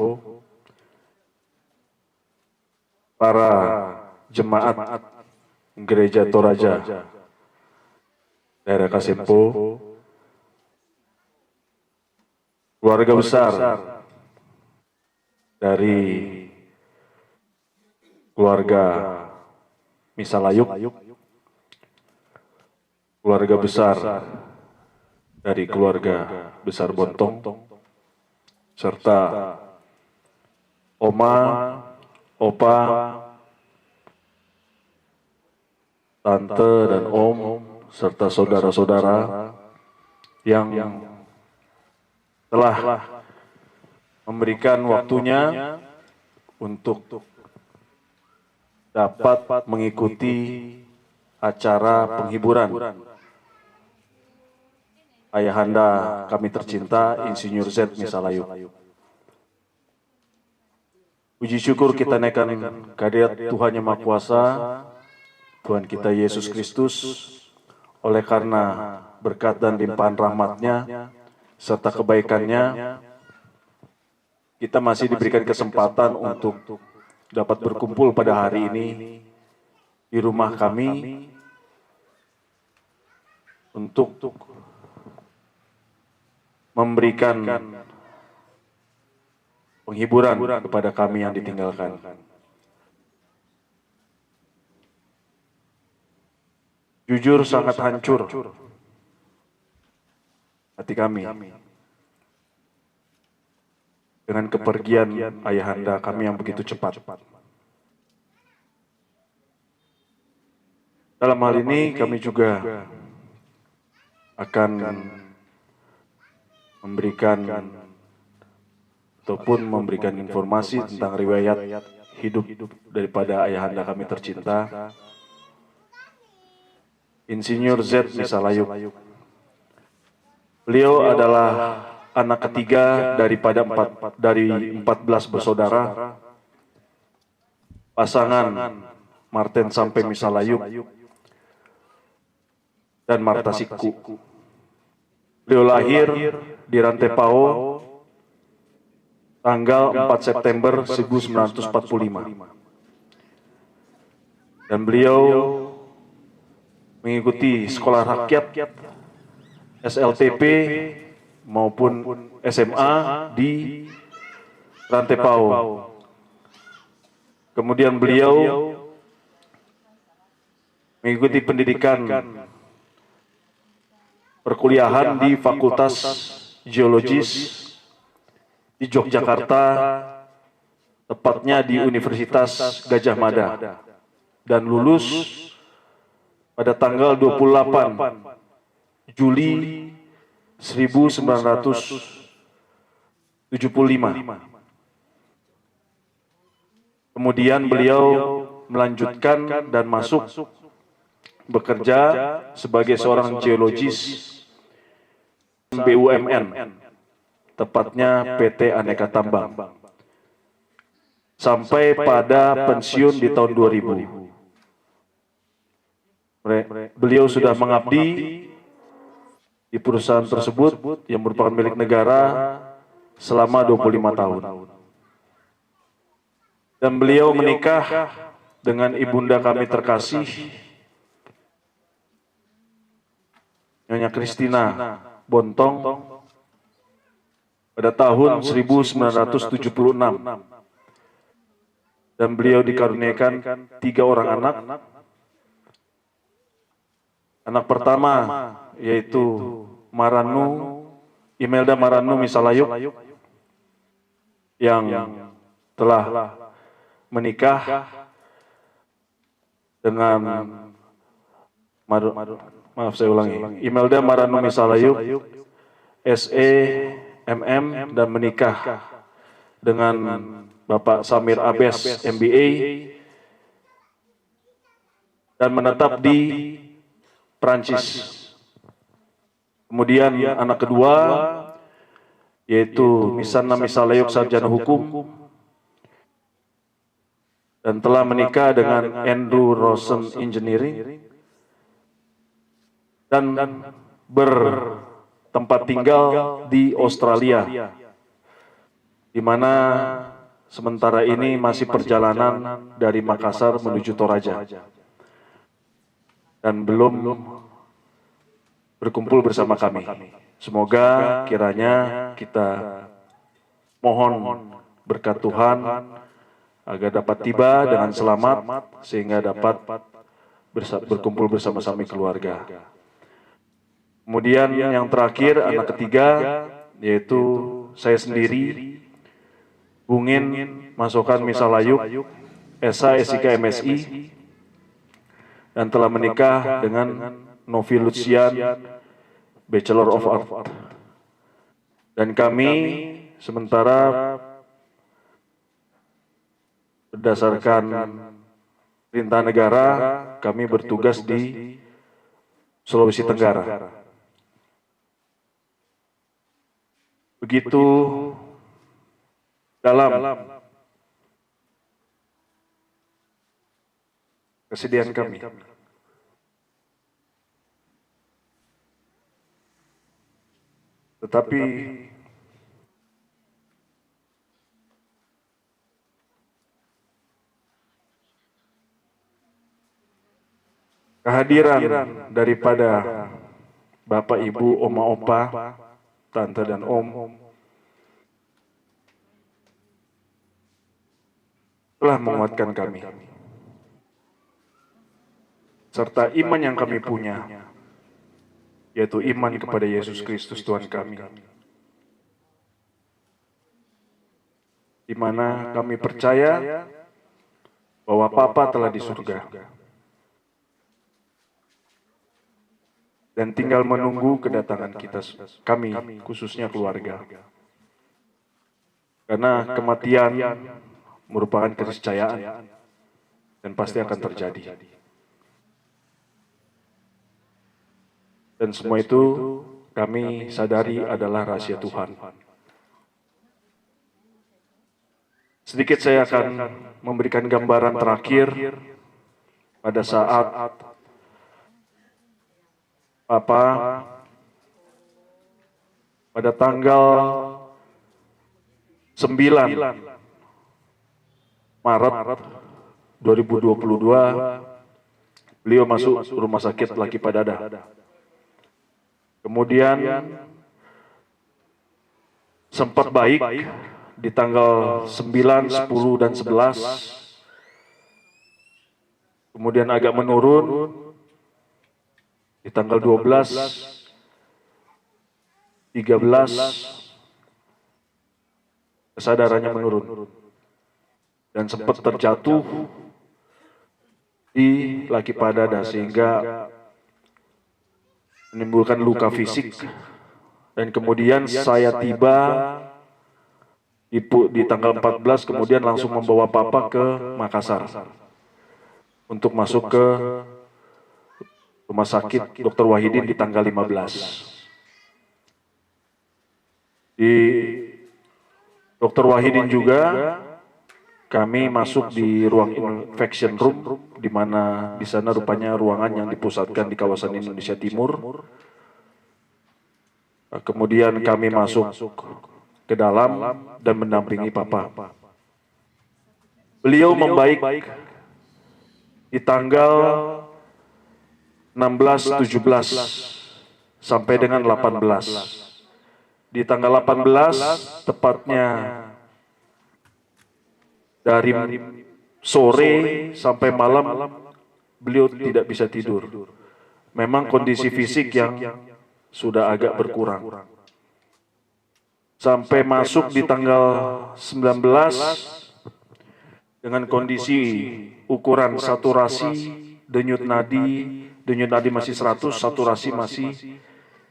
para jemaat Gereja Toraja daerah Kasimpo, keluarga besar dari keluarga Misalayuk, keluarga besar dari keluarga besar Bontong, serta oma, opa, tante dan om, serta saudara-saudara yang telah memberikan waktunya untuk dapat mengikuti acara penghiburan ayahanda kami tercinta Insinyur Z Misalayuk. Puji syukur kita naikkan kehadirat Tuhan Yang Maha Kuasa, Tuhan kita Yesus Kristus, oleh karena berkat dan limpahan rahmat-Nya serta kebaikan-Nya, kita masih diberikan kesempatan untuk dapat berkumpul pada hari ini di rumah kami untuk memberikan penghiburan kepada kami yang ditinggalkan. Jujur sangat hancur hati kami dengan kepergian ayahanda kami yang begitu cepat. Dalam hal ini kami juga akan memberikan informasi tentang riwayat hidup daripada ayahanda kami tercinta, Insinyur Z Misalayuk, Beliau adalah anak ketiga dari 14 bersaudara, pasangan Marten sampai Misalayuk dan Marta Siku. Beliau lahir di Rantepao tanggal 4 September 1945. Dan beliau mengikuti sekolah rakyat SLTP maupun SMA di Rantepao. Kemudian beliau mengikuti pendidikan perkuliahan di Fakultas Geologis di Yogyakarta, tepatnya di Universitas Gadjah Mada, dan lulus pada tanggal 28 Juli 1975. Kemudian beliau melanjutkan dan masuk bekerja sebagai seorang geologis BUMN, tepatnya PT Aneka Tambang, sampai pada pensiun di tahun 2000. Beliau sudah mengabdi di perusahaan tersebut yang merupakan milik negara selama 25 tahun. Dan beliau menikah dengan ibunda kami terkasih, Nyonya Kristina Bontong, pada tahun 1976. Dan beliau dikaruniakan 3 orang anak. Anak pertama yaitu Imelda Maranu Misalayuk, yang telah menikah dengan Imelda Maranu Misalayuk SEMM, dan menikah dengan Bapak Samir Abes MBA, dan menetap di Prancis. Kemudian anak kedua yaitu Misana Misalayuk sarjana hukum, dan telah menikah dengan Andrew Rosen Engineering, dan bertempat tinggal di Australia, di mana sementara ini masih perjalanan dari Makassar menuju Toraja, dan belum berkumpul bersama kami. Semoga kiranya kita mohon berkat Tuhan agar dapat tiba dengan selamat, sehingga dapat berkumpul bersama-sama keluarga. Kemudian yang terakhir, anak ketiga, yaitu saya sendiri, Bungin Masokan Misalayuk, SH SIK MSI, dan telah menikah dengan Novi Lucian, Bachelor of Art. Dan kami sementara berdasarkan perintah negara, kami bertugas di Sulawesi Tenggara. Begitu dalam kesedihan kami. Tetapi kehadiran daripada Bapak, Ibu, Oma, Opa, Tante, dan Om telah menguatkan kami, serta iman yang kami punya, yaitu iman kepada Yesus Kristus Tuhan kami, di mana kami percaya bahwa Bapa telah di surga dan tinggal menunggu kedatangan kami, khususnya keluarga. Karena kematian merupakan keniscayaan dan pasti akan terjadi. Dan semua itu kami sadari adalah rahasia Tuhan. Sedikit saya akan memberikan gambaran terakhir pada saat pada tanggal 9 Maret 2022 beliau masuk rumah sakit Laki Padada. Kemudian sempat baik di tanggal 9, 10, dan 11. Kemudian agak menurun di tanggal 12, 13, kesadarannya menurun. Dan sempat terjatuh di Laki Padada sehingga menimbulkan luka fisik. Dan kemudian saya tiba di tanggal 14, kemudian langsung membawa Papa ke Makassar untuk masuk ke rumah sakit Dr. Wahidin di tanggal 15. Di Dr. Wahidin juga kami masuk di ruang infection room, di mana di sana rupanya ruangan yang dipusatkan di kawasan Indonesia Timur. Kemudian kami masuk ke dalam dan mendampingi Papa. Beliau membaik di tanggal 16, 17 sampai dengan 18. Di tanggal 18 tepatnya dari sore sampai malam beliau tidak bisa tidur. Memang kondisi fisik yang sudah agak berkurang. Sampai masuk di tanggal 19 dengan kondisi ukuran saturasi denyut nadi masih 100, saturasi masih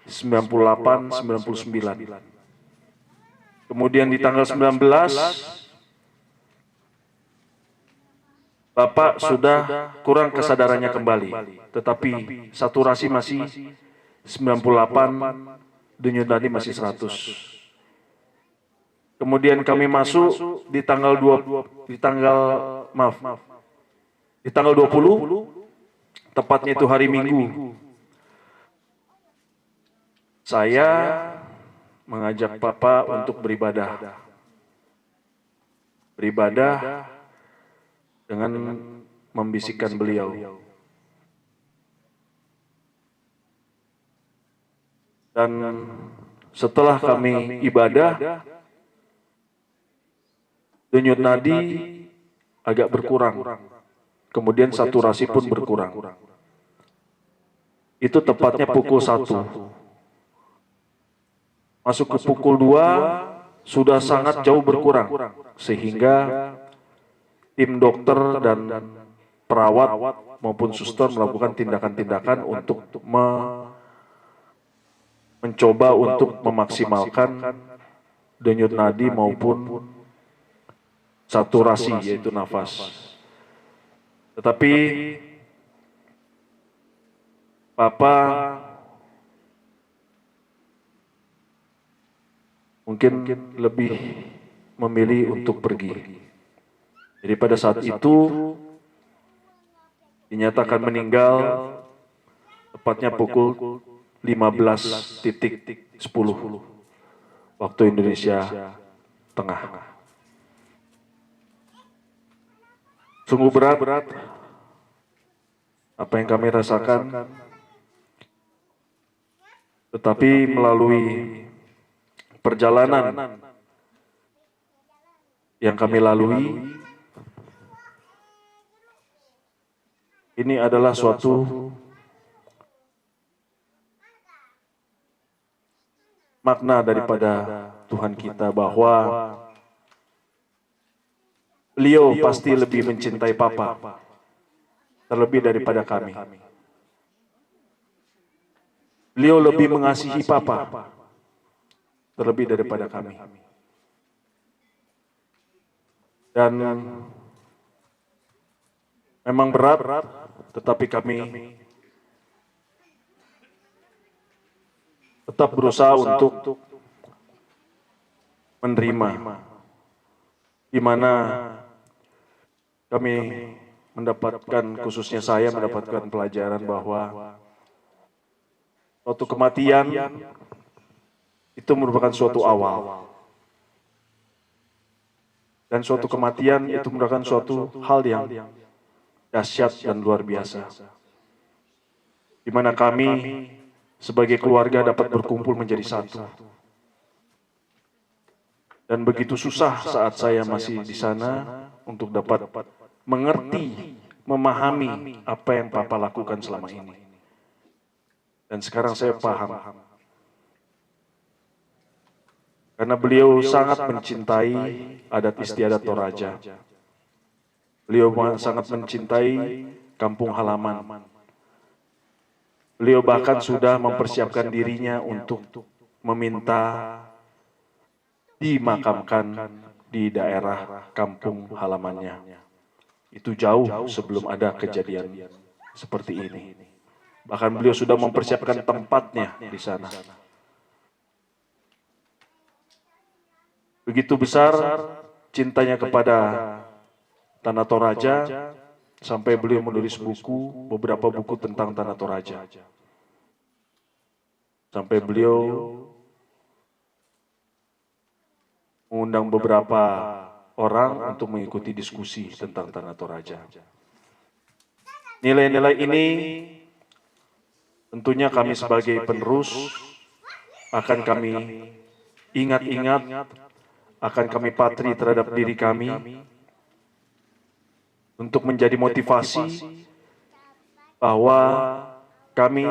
98, 99. Kemudian di tanggal 19 Bapak sudah kurang kesadarannya kembali, tetapi saturasi masih 98, denyut nadi masih 100. Kemudian kami masuk di tanggal 20, tepatnya itu hari Minggu. Saya mengajak Papa untuk beribadah. Beribadah dengan membisikkan beliau. Dan setelah kami ibadah, denyut nadi agak berkurang. Kemudian saturasi pun berkurang. Itu tepatnya pukul 1. Masuk ke pukul 2 sudah sangat jauh berkurang. Sehingga tim dokter dan perawat maupun suster melakukan tindakan-tindakan untuk mencoba untuk memaksimalkan denyut nadi maupun saturasi, yaitu nafas. Tetapi Papa mungkin lebih memilih untuk pergi. Jadi pada saat itu dinyatakan meninggal tepatnya pukul 15.10 waktu Indonesia Tengah. Sungguh berat apa yang kami rasakan, tetapi melalui perjalanan yang kami lalui, ini adalah suatu makna daripada Tuhan kita bahwa beliau pasti lebih mencintai Papa terlebih daripada kami. Beliau lebih mengasihi Papa terlebih daripada kami. Dan memang berat, tetapi kami tetap berusaha untuk menerima, di mana kami mendapatkan, khususnya saya mendapatkan pelajaran bahwa suatu kematian itu merupakan suatu awal. Dan suatu kematian itu merupakan suatu hal yang dahsyat dan luar biasa. Di mana kami sebagai keluarga dapat berkumpul menjadi satu. Dan begitu susah saat saya masih di sana untuk dapat mengerti, memahami apa yang Papa lakukan selama ini. Dan sekarang saya paham. Karena beliau sangat mencintai adat istiadat Toraja. Beliau sangat mencintai kampung halaman. Beliau bahkan sudah mempersiapkan dirinya untuk meminta dimakamkan di daerah kampung halamannya. Itu jauh sebelum ada kejadian seperti ini. Bahkan beliau sudah mempersiapkan tempatnya di sana. Begitu besar cintanya kepada Tanah Toraja, sampai beliau menulis buku, beberapa buku tentang Tanah Toraja. Sampai beliau mengundang beberapa orang untuk mengikuti diskusi tentang Tanah Toraja. Nilai-nilai ini tentunya kami sebagai penerus akan kami ingat-ingat, akan kami patri terhadap diri kami untuk menjadi motivasi bahwa kami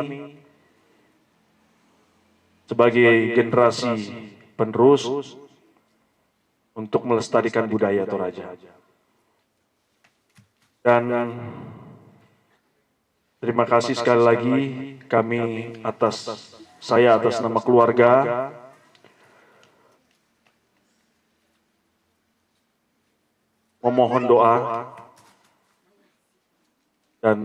sebagai generasi penerus untuk melestarikan budaya Toraja. Dan terima kasih sekali lagi saya atas nama keluarga memohon doa dan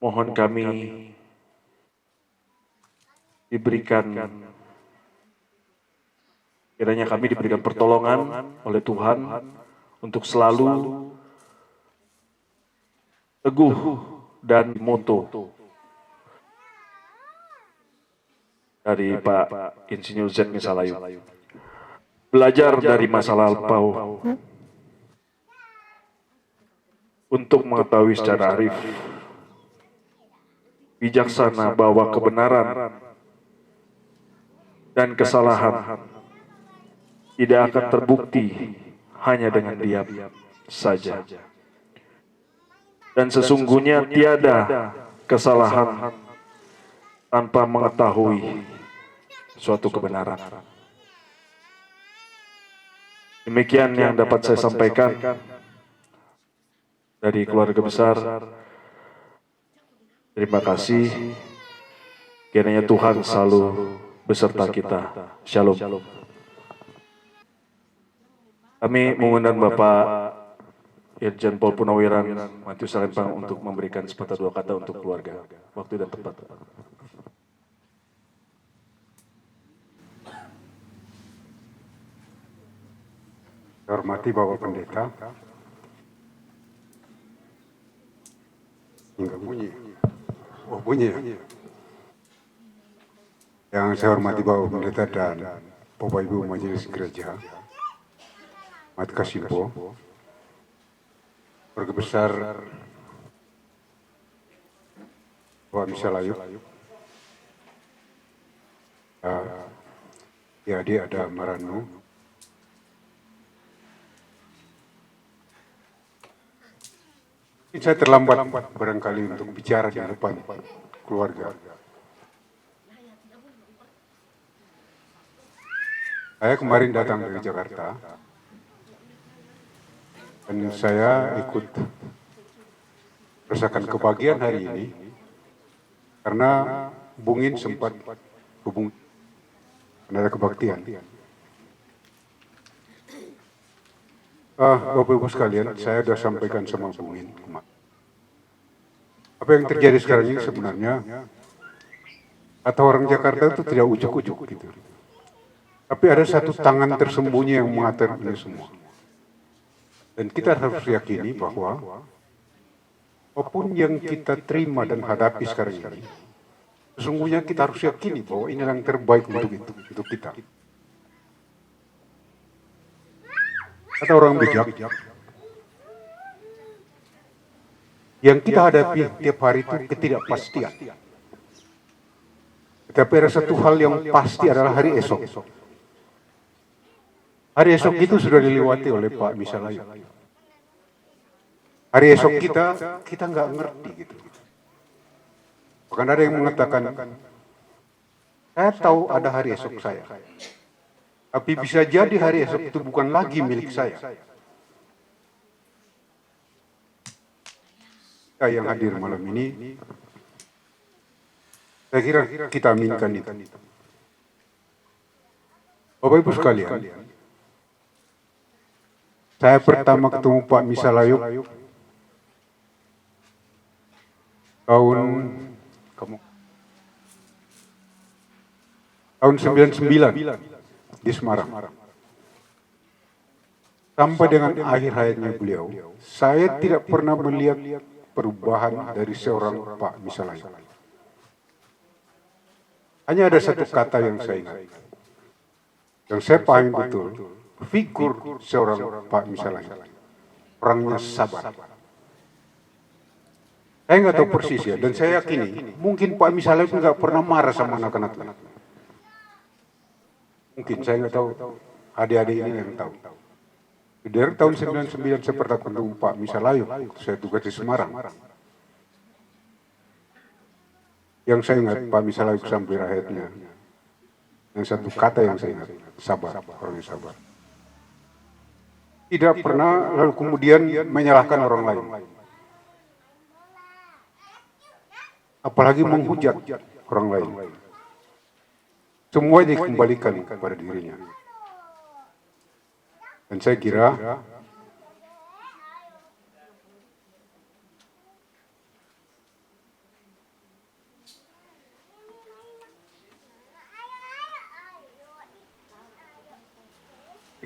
mohon kami kiranya kami diberikan pertolongan oleh Tuhan untuk selalu teguh dan moto dari Pak Insinyur Z Misalayu. Belajar dari masa lampau untuk mengetahui secara arif, bijaksana bahwa kebenaran dan kesalahan tidak akan terbukti hanya dengan diam saja. Dan sesungguhnya tiada kesalahan tanpa mengetahui suatu kebenaran. Demikian yang dapat saya sampaikan dari keluarga besar. Terima kasih. Kiranya Tuhan selalu beserta kita. Shalom. Kami mengundang Bapak Irjen Pol Purnawiran Matius Salempang untuk memberikan sepatah dua kata untuk keluarga. Waktu dan tempat. Saya hormati Bapak Pendeta. Enggak bunyi. Oh bunyi ya? Yang saya hormati Bapak Pendeta dan Bapak Ibu Majelis Gereja Mat Kasimpo, keluarga besar Bapak Misalayu, adik ada Maranu, saya terlambat barangkali untuk bicara di depan keluarga. Saya kemarin datang dari Jakarta dan saya ikut merasakan kebahagiaan hari ini karena Bungin sempat hubung ada kebaktian. Bapak Ibu sekalian, saya sudah sampaikan sama Bungin. Apa yang terjadi sekarang ini sebenarnya Kata orang Jakarta itu tidak ujuk-ujuk gitu. Tapi ada satu tangan tersembunyi yang mengatur ini semua. Dan kita harus yakini bahwa apapun yang kita terima dan hadapi sekarang ini, sesungguhnya kita harus yakini bahwa ini yang terbaik untuk kita. Kata orang bijak, yang kita hadapi tiap hari itu ketidakpastian. Tetapi ada satu hal yang pasti adalah hari esok. Hari esok itu sudah dilewati oleh Pak Misalayo. Hari esok kita nggak ngerti gitu. Bahkan ada yang mengatakan, saya tahu ada hari esok saya. Tapi bisa jadi hari esok itu bukan lagi milik saya. Kita yang hadir malam ini, saya kira kita aminkan itu. Bapak Ibu sekalian, saya pertama ketemu Pak Misalayo tahun 99 di Semarang. Sampai dengan akhir hayatnya beliau, saya tidak pernah melihat perubahan dari seorang Pak Misalayo. Hanya ada satu kata yang saya ingat, yang saya pahami betul, figur seorang Pak Misalayo, orangnya sabar. Saya nggak tahu persis ya, dan saya yakini mungkin Pak Misalayo nggak pernah marah sama anak-anaknya. Mungkin, saya nggak tahu, adik-adik ini yang tahu. Dari tahun 99 saya pernah ketemu Pak Misalayo, saya tugas di Semarang. Yang saya ingat Pak Misalayo sampai akhirnya, yang satu kata yang saya ingat, sabar, orangnya sabar. Tidak pernah lalu kemudian menyalahkan orang lain. Apalagi menghujat orang lain. Semua dikembalikan kepada dirinya. Dan saya kira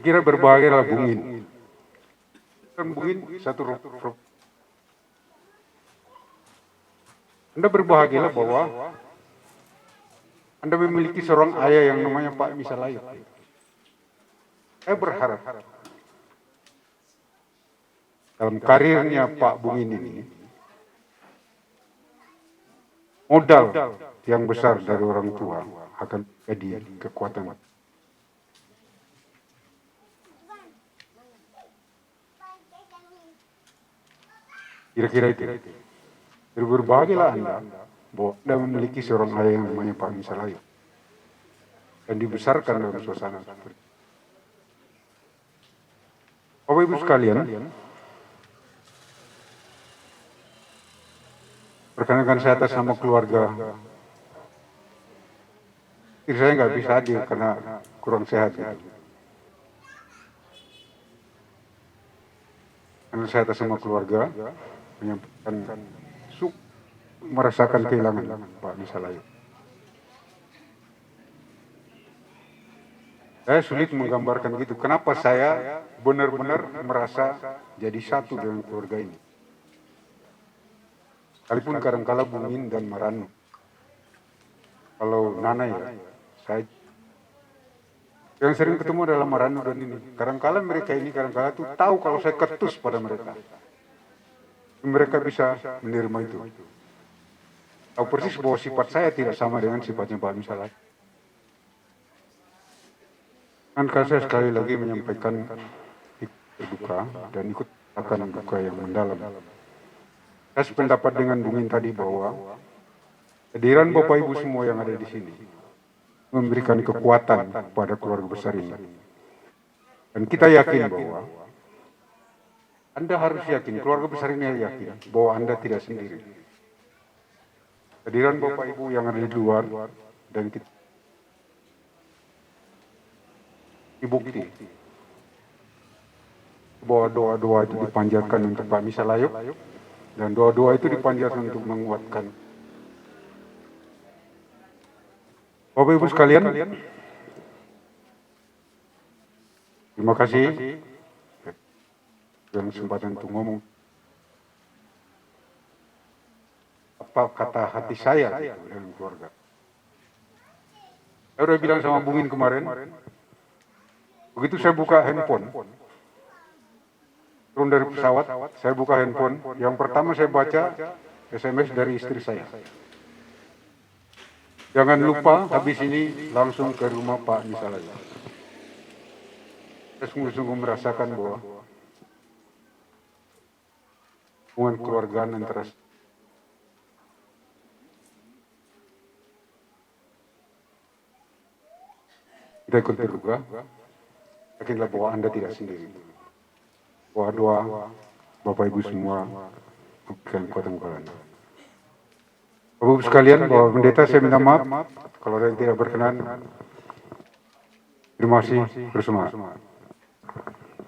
berbahagialah Bungin. Kan Bungin satu Anda berbahagialah bahwa Anda memiliki seorang ayah yang namanya Pak Misalayo. Saya berharap dalam karirnya Pak Bungin ini, modal yang besar dari orang tua akan jadi kekuatan. Kira-kira itu. Berbahagialah Anda bahwa Anda memiliki seorang ayah yang namanya Pak Misalayo dan dibesarkan dalam suasana seperti itu. Bapak Ibu sekalian, perkenalkan saya atas nama keluarga. Istri saya nggak bisa hadir karena kurang sehat. Karena saya atas nama keluarga menyampaikan merasakan kehilangan Pak Misalayo. Saya sulit menggambarkan gitu. Kenapa saya benar-benar merasa jadi satu dengan keluarga ini. Sekalipun kadang-kala Bungin dan Marano. Kalau Nana ya, saya yang sering ketemu adalah Marano dan ini. Kadang-kala mereka ini kadang-kala tuh tahu kalau saya ketus pada mereka. Mereka bisa menerima itu. Tahu persis bahwa sifat saya tidak sama dengan sifatnya Pak Misalayo. Kan saya sekali lagi menyampaikan duka dan ikut akan duka yang mendalam. Saya sependapat dengan Bungin tadi bahwa kehadiran Bapak Ibu semua yang ada di sini memberikan kekuatan pada keluarga besar ini. Dan kita yakin bahwa Anda harus yakin, keluarga besar ini yakin bahwa Anda tidak sendiri. Kehadiran Bapak Ibu yang ada di luar dan kita dibukti bahwa doa-doa itu dipanjatkan untuk Pak Misalayo dan doa-doa itu dipanjatkan untuk menguatkan Bapak Ibu sekalian, terima kasih yang kesempatan untuk ngomong. Apa kata hati saya dengan keluarga. Saya udah bilang sama Bungin kemarin, begitu saya buka handphone, turun dari pesawat, saya buka handphone, yang pertama saya baca SMS dari istri saya. Jangan lupa habis ini langsung ke rumah Pak misalnya. Saya sungguh-sungguh merasakan bahwa hubungan keluargaan antara kita ikut berduka, yakinlah bahwa Anda tidak sendiri. Doa Bapak Ibu semua memberikan kekuatan kepada Anda. Bapak Ibu sekalian, Bapak Pendeta, saya minta maaf kalau ada yang tidak berkenan. Terima kasih bersama.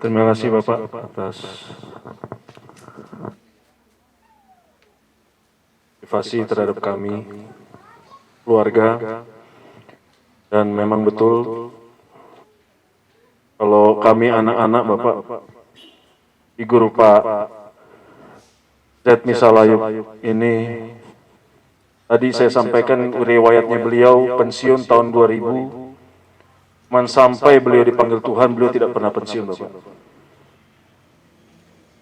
Terima kasih Bapak atas motivasi terhadap kami, keluarga, dan memang betul kalau kami anak-anak Bapak, figur Pak Z Misalayuk ini tadi saya sampaikan riwayatnya beliau pensiun tahun 2000. Sampai beliau dipanggil Tuhan, beliau tidak pernah pensiun, Bapak.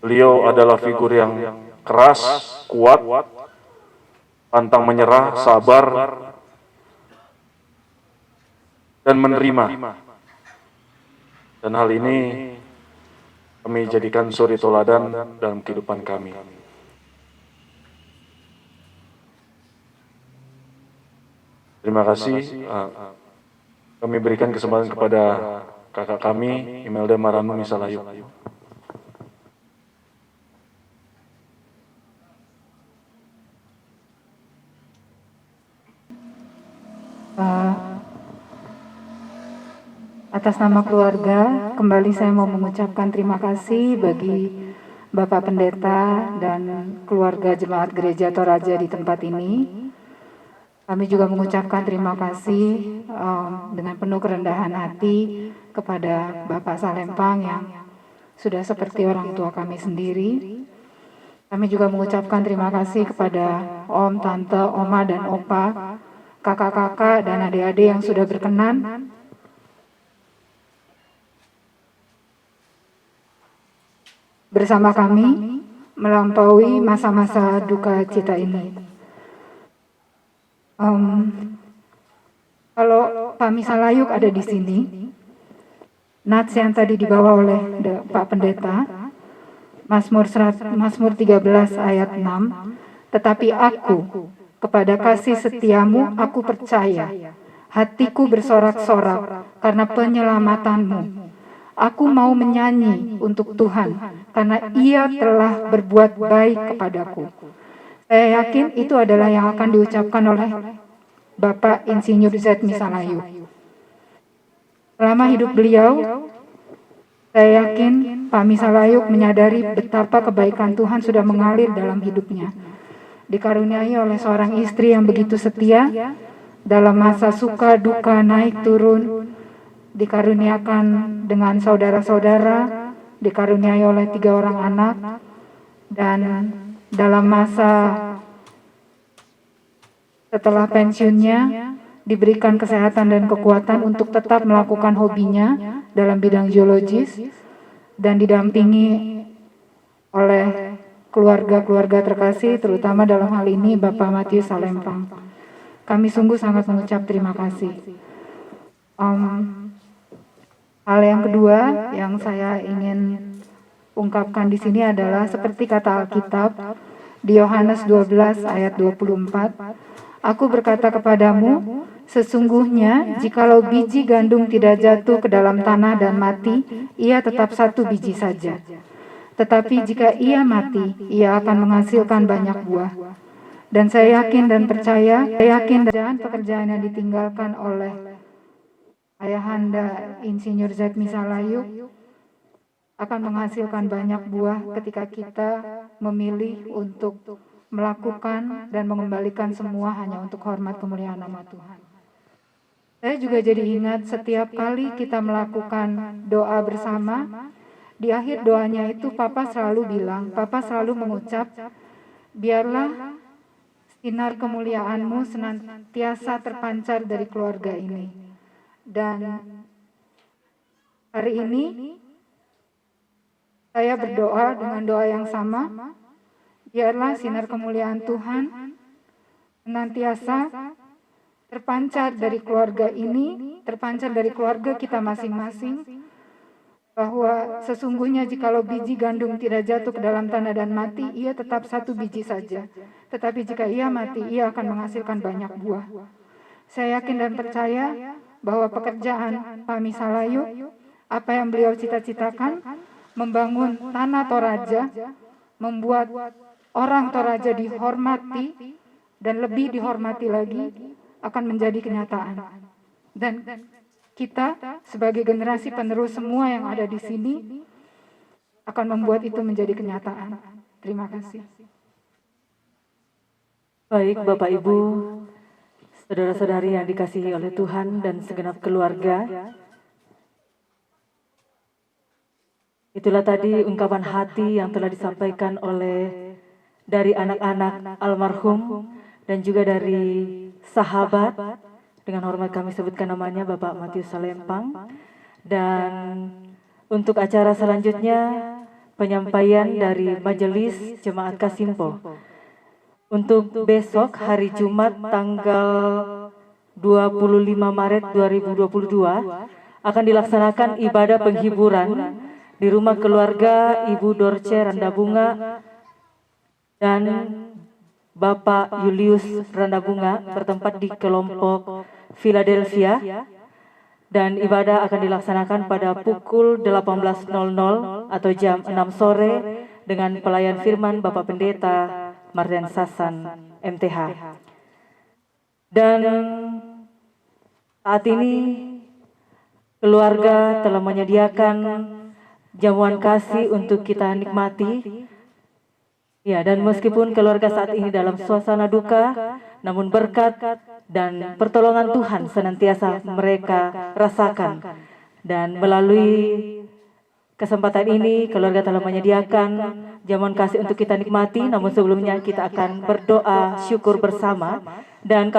Beliau adalah figur yang keras, kuat, pantang menyerah, sabar, dan menerima. Dan hal ini kami jadikan suri toladan dalam kehidupan kami. Terima kasih. Kami berikan kesempatan kepada kakak kami, Imelda Maranu Misalayuk. Atas nama keluarga, kembali saya mau mengucapkan terima kasih bagi Bapak Pendeta dan keluarga Jemaat Gereja Toraja di tempat ini. Kami juga mengucapkan terima kasih dengan penuh kerendahan hati kepada Bapak Salempang yang sudah seperti orang tua kami sendiri. Kami juga mengucapkan terima kasih kepada Om, Tante, Oma, dan Opa, kakak-kakak, dan adik-adik yang sudah berkenan bersama kami melampaui masa-masa duka cita ini. Kalau Pak Misalayuk ada di sini, nats yang tadi dibawa oleh Pak Pendeta, Mazmur 13 ayat 6, tetapi aku kepada kasih setiamu aku percaya, hatiku bersorak-sorak karena penyelamatanmu. Aku mau menyanyi untuk Tuhan karena Ia telah berbuat baik kepadaku. Saya yakin itu adalah yang akan diucapkan oleh Bapak Insinyur Z Misalayuk. Selama hidup beliau, saya yakin Pak Misalayuk menyadari betapa kebaikan Tuhan sudah mengalir dalam hidupnya. Dikaruniai oleh seorang istri yang begitu setia, dalam masa suka duka naik turun, dikaruniakan dengan saudara-saudara, dikaruniai oleh 3 orang anak, dan dalam masa setelah pensiunnya diberikan kesehatan dan kekuatan untuk tetap melakukan hobinya dalam bidang geologis dan didampingi oleh keluarga-keluarga terkasih, terutama dalam hal ini Bapak Matius Salempang. Kami sungguh sangat mengucap terima kasih. Hal yang kedua yang saya ingin ungkapkan di sini adalah seperti kata Alkitab di Yohanes 12 ayat 24, aku berkata kepadamu, sesungguhnya jikalau biji gandum tidak jatuh ke dalam tanah dan mati, ia tetap 1 biji saja. Tetapi jika ia mati, ia akan menghasilkan banyak buah. Dan saya yakin dan percaya, pekerjaan yang ditinggalkan oleh Ayahanda Insinyur Z Misalayuk akan menghasilkan banyak buah ketika kita memilih untuk melakukan dan mengembalikan semua hanya untuk hormat kemuliaan nama Tuhan. Saya juga jadi ingat setiap kali kita melakukan doa bersama, di akhir doanya itu Papa selalu bilang, Papa selalu mengucap, biarlah sinar kemuliaan-Mu senantiasa terpancar dari keluarga ini. Dan hari ini saya berdoa dengan doa yang sama, biarlah sinar kemuliaan Tuhan senantiasa terpancar dari keluarga ini, terpancar dari keluarga kita masing-masing, bahwa sesungguhnya jikalau biji gandum tidak jatuh ke dalam tanah dan mati, ia tetap satu biji saja. Tetapi jika ia mati, ia akan menghasilkan banyak buah. Saya yakin dan percaya bahwa pekerjaan Pak Misalayu, apa yang beliau cita-citakan, membangun tanah Toraja, membuat orang Toraja dihormati dan lebih dihormati lagi, akan menjadi kenyataan. Dan kita sebagai generasi penerus semua yang ada di sini akan membuat itu menjadi kenyataan. Terima kasih. Baik Bapak Ibu, saudara-saudari yang dikasihi oleh Tuhan dan segenap keluarga, itulah tadi ungkapan hati yang telah disampaikan oleh dari anak-anak almarhum dan juga dari sahabat, dengan hormat kami sebutkan namanya Bapak Matius Salempang. Dan untuk acara selanjutnya penyampaian dari Majelis Jemaat Kasimpo. Untuk besok hari Jumat tanggal 25 Maret 2022 akan dilaksanakan ibadah penghiburan di rumah keluarga Ibu Dorce Randabunga dan Bapak Julius Randabunga bertempat di kelompok Philadelphia, dan ibadah akan dilaksanakan pada pukul 18.00 atau jam 6 sore dengan pelayan firman Bapak Pendeta Mardian Sasan MTH. Dan saat ini keluarga telah menyediakan jamuan kasih untuk kita nikmati. Ya, dan meskipun keluarga saat ini dalam suasana duka, namun berkat dan pertolongan Tuhan senantiasa mereka rasakan. Dan melalui kesempatan ini, keluarga telah menyediakan jamuan kasih untuk kita nikmati, namun sebelumnya kita akan berdoa syukur bersama. Dan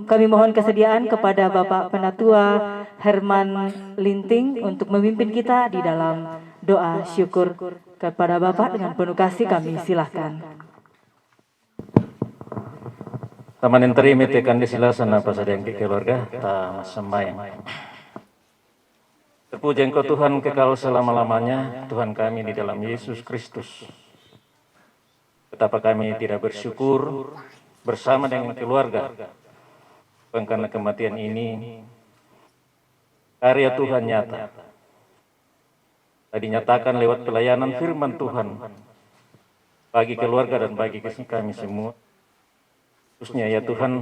kami mohon kesediaan kepada Bapak Penatua Herman Linting untuk memimpin kita di dalam doa syukur. Kepada Bapak dengan penuh kasih kami silahkan. Taman yang terima tekan di silasana pas ada yang keluarga ta sembahyang. Terpuji Engkau Tuhan kekal selama-lamanya, Tuhan kami di dalam Yesus Kristus. Betapa kami tidak bersyukur bersama dengan keluarga, karena kematian ini karya Tuhan nyata. Dinyatakan lewat pelayanan firman Tuhan bagi keluarga dan bagi kami semua. Khususnya ya Tuhan,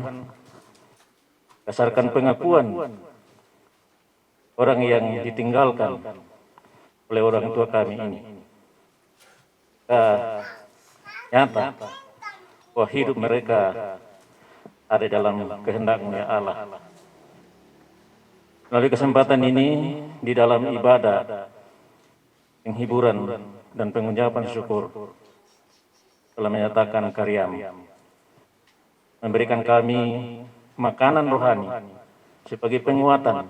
dasarkan pengakuan orang yang ditinggalkan oleh orang tua kami ini. Nyata bahwa hidup mereka ada dalam kehendak-Nya Allah. Melalui kesempatan ini di dalam ibadah penghiburan dan pengucapan syukur telah menyatakan karya-Mu, memberikan kami makanan rohani sebagai penguatan,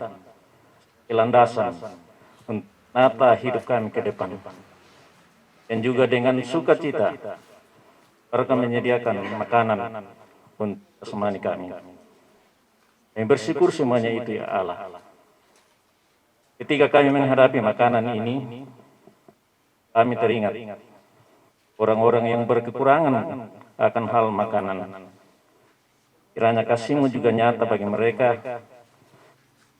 landasan untuk menata hidup kami ke depan. Dan juga dengan sukacita mereka menyediakan makanan untuk semani kami. Kami bersyukur semuanya itu ya Allah. Ketika kami menghadapi makanan ini, kami teringat orang-orang yang berkekurangan akan hal makanan. Kiranya kasih-Mu juga nyata bagi mereka,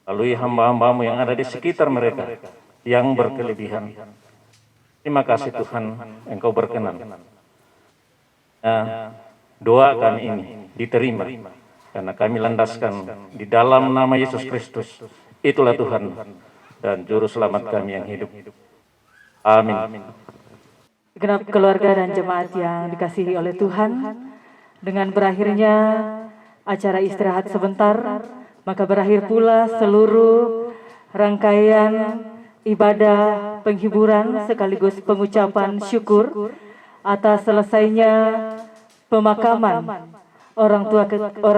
melalui hamba-hamba-Mu yang ada di sekitar mereka yang berkelebihan. Terima kasih Tuhan, Engkau berkenan. Nah, doa kami ini diterima, karena kami landaskan di dalam nama Yesus Kristus. Itulah Tuhan dan Juru Selamat kami yang hidup. Amin. Genap keluarga dan jemaat yang dikasihi oleh Tuhan, dengan berakhirnya acara istirahat sebentar, Maka berakhir pula seluruh rangkaian ibadah penghiburan sekaligus pengucapan syukur atas selesainya pemakaman orang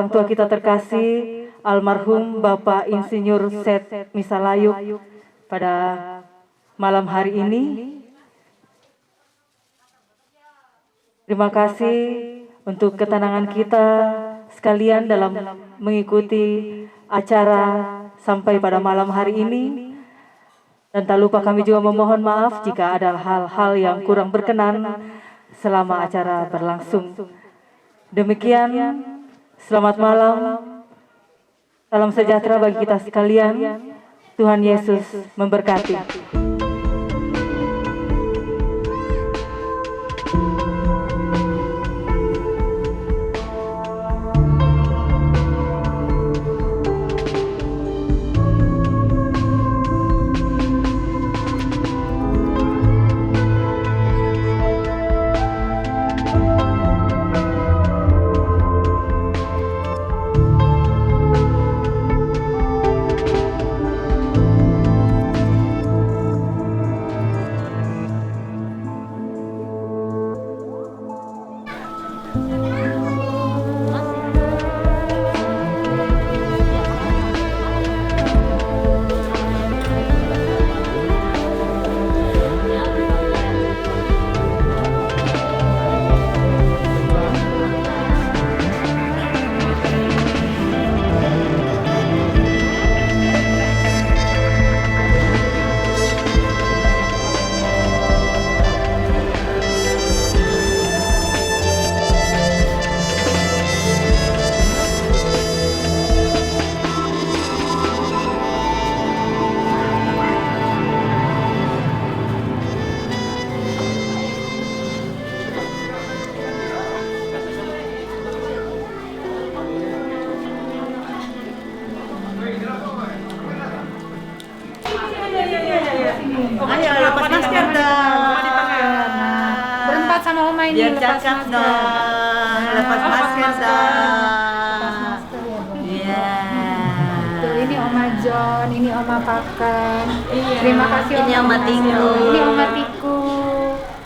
tua kita terkasih almarhum Bapak Insinyur Seth Misalayuk pada malam hari ini. Terima kasih untuk ketenangan kita sekalian dalam mengikuti acara sampai pada malam hari ini. Dan tak lupa kami juga memohon maaf jika ada hal-hal yang kurang berkenan selama acara berlangsung. Demikian, selamat malam, salam sejahtera bagi kita sekalian. Tuhan Yesus memberkati. Ayo lepas masker dong. Berempat sama Oma ini Biar lepas cakep masker. dong. Lepas masker dong. Iya. Tuh, ini Oma John, ini Oma Pakan. Iya. Terima kasih Ini Oma Tiku. Ini Oma Tiku.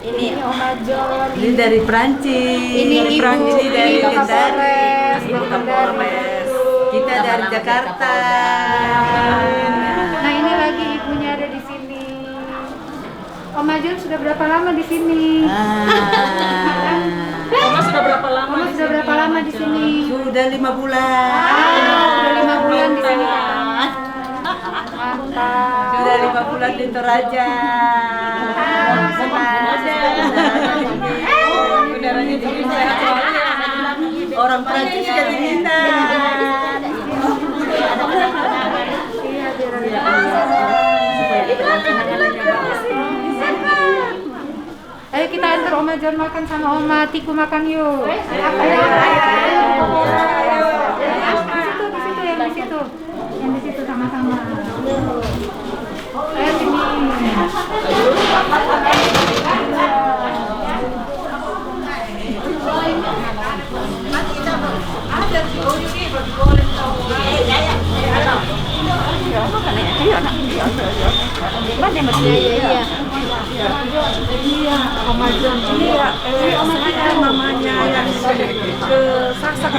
Ini Oma John. Ini dari Prancis. Ini Ibu. Ini dari Ini Bapak Polres. Ibu Kapolres. Kita dari Jakarta. Nah, ini lagi ibunya ada di sini. Oma John sudah berapa lama di sini? Oma sudah berapa lama? Oma sudah berapa lama di sini? Sudah 5 bulan. Sudah 5 bulan di sini katanya. Mantap. Sudah 5 bulan di Toraja. Udaranya jadi sehat selalu ya. Orang Prancis jadi kita. Ayo kita antar Oma John makan sama Oma Tiku makan yuk. Ayo. Di situ, yang di situ. Yang di situ sama-sama. Ayo sini. Oma John. Oma kita mamanya yang ke Saksak.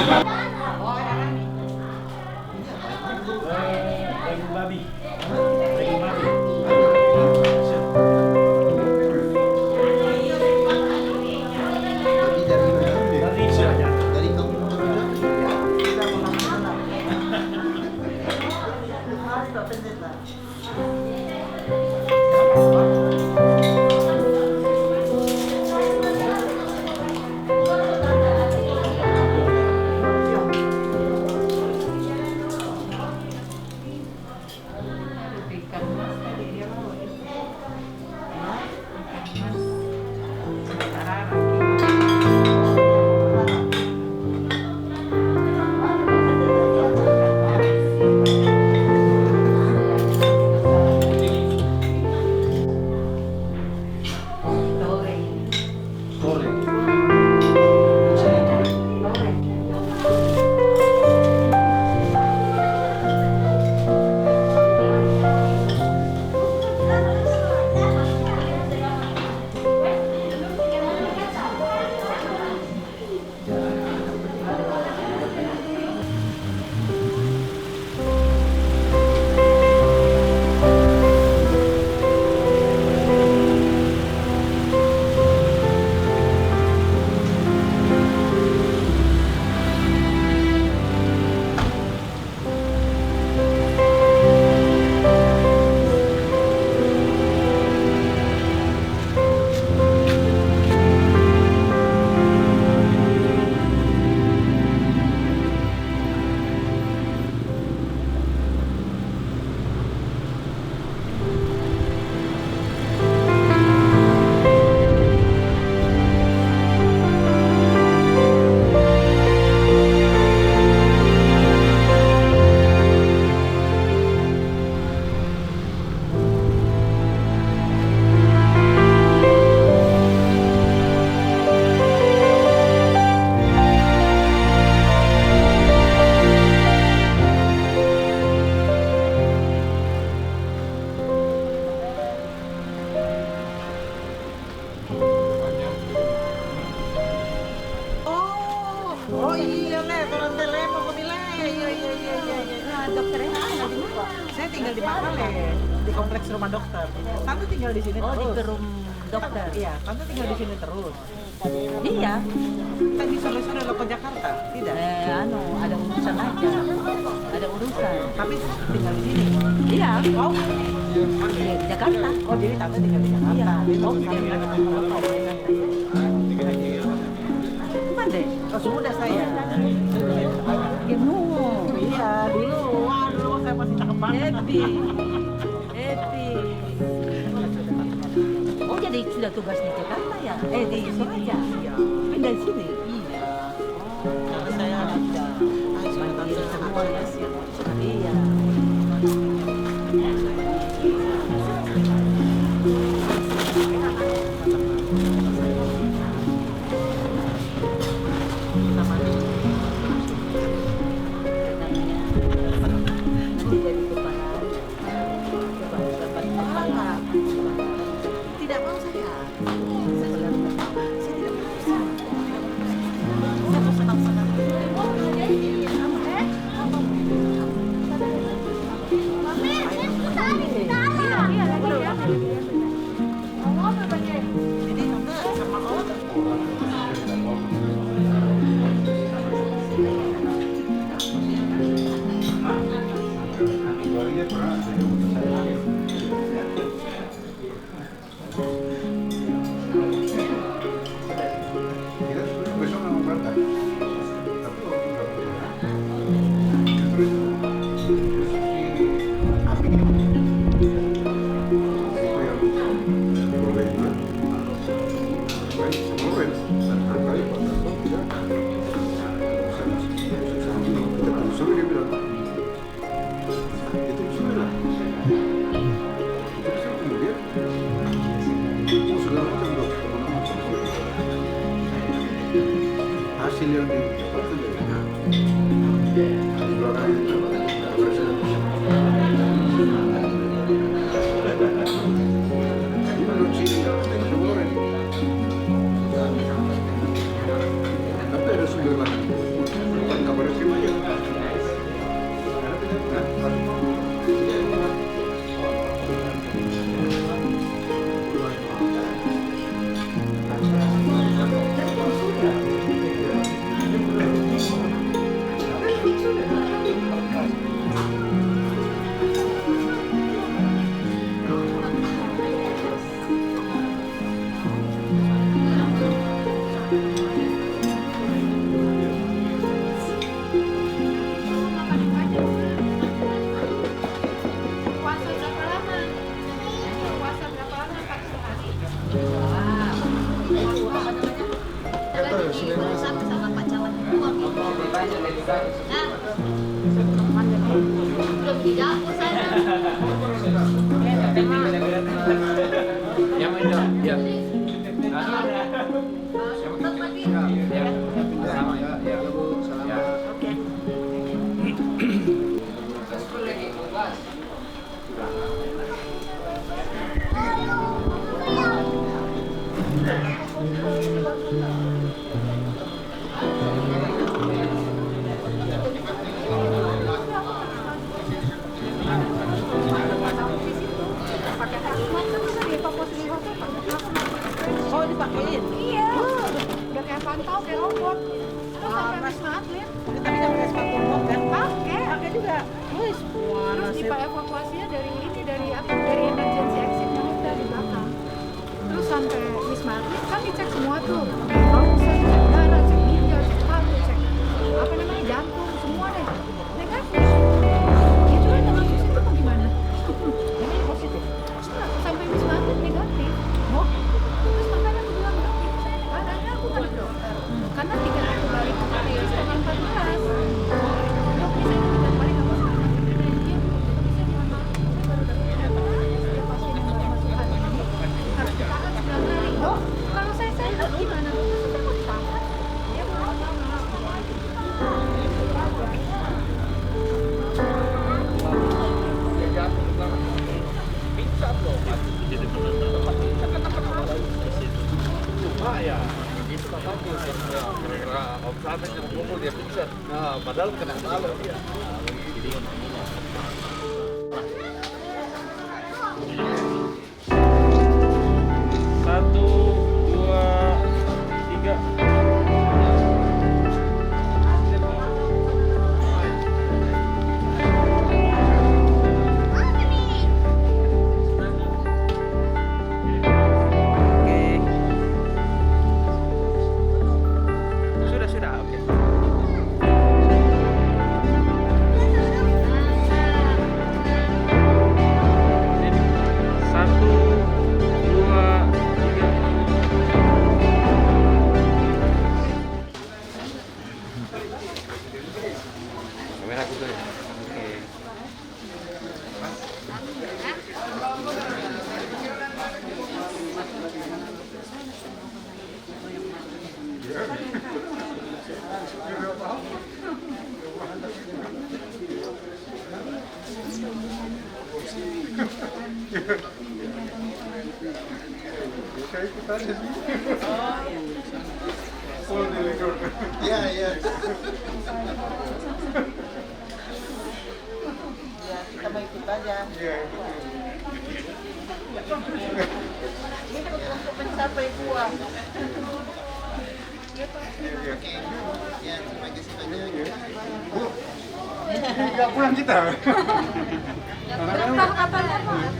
tinggal di Makale, di kompleks rumah dokter. Tante tinggal di sini terus. Oh, di room dokter. Iya, Tante tinggal di sini terus. Iya. Tadi sore-sore lo ke Jakarta, tidak? Ada urusan aja. Ada urusan. Tapi tinggal di sini. Iya. Oh, Di Jakarta. oh jadi Tante tinggal di Jakarta. Iya. Oh, Mana? oh sudah saya. Iya, dulu. Wah, dulu saya masih cakep banget. Happy. Oh, jadi sudah tugas di Jakarta ya? Di Suraja? Iya. Pindah di sini? Iya. Karena saya sudah mandiri semua ya. Iya. Tidak mau saya. Hasil yang didapatkan dari belakang tapi ada sumber lain bukan kabar reskrim aja. Oh, dipakein? Iya. Udah kayak pantau, kayak robot. Terus sampai Wisma Atlet. Tapi nggak pakai sepatu robot kan? Pakai juga. Wih, wah, Terus nasib. evakuasinya dari dari emergency exit yang udah di belakang. Terus sampai Wisma Atlet kan dicek semua tuh. Ronsen, cek darah, cek ginjal, cek paru, cek apa namanya jantung, semua deh. Negatif. Itu udah langsung situ mau gimana? Ini positif. Sampai Wisma Atlet negatif. Oh, terus makanya aku bilang makanya aku nggak ada dokter. Karena tiket aku balik ke Paris tanggal 14. Dok, bisa tidak balik apa sih? Dia bisa dimakan. Saya baru dapat dia pasien yang baru masuk hari ini. Harus ditahan 9 hari. Oh, kalau saya sehat gimana? Terus saya mau ditahan. Dia mau padahal kena malam dia. Bisa ikut aja sih. Oh, delegor. Iya, iya. Ya, kita mau ikut aja. Iya, betul. Ikut untuk mencapai uang. Ya, terima kasih banyak. Bu, nggak pulang kita. Berapa kapan pulang?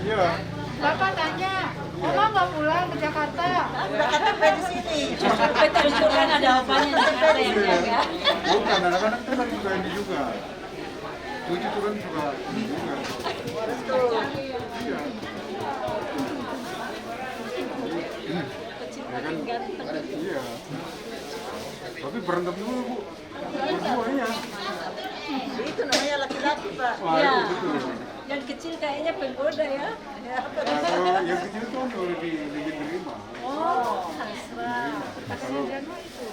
Iya. Bapak tanya, Oma nggak pulang ke Jakarta? Udah KTP di sini. Tunjukkan ada apanya di Jakarta yang jaga. Bukan, anak-anak itu kan juga ini juga. Cucu itu kan juga ini juga. Iya. Ya kan? Iya. Tapi berantem dulu, Bu. Berduanya. Itu namanya laki-laki, Pak. Wah, Iya. itu betul. Yang kecil kayaknya penggoda ya. Nah, kalau yang kecil itu kan boleh diterima. Oh, hasrah. Kasih Jano itu.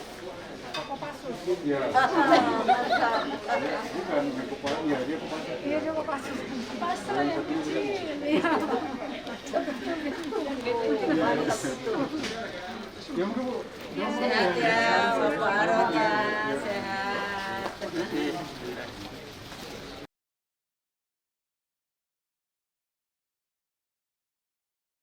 Kopassus. Iya. Bukan Kopassus. Iya, dia Kopassus. Iya, dia Kopassus. Pasrah yang kecil. Iya. Ya mungkin Bu. Sehat ya, Bapak Arota.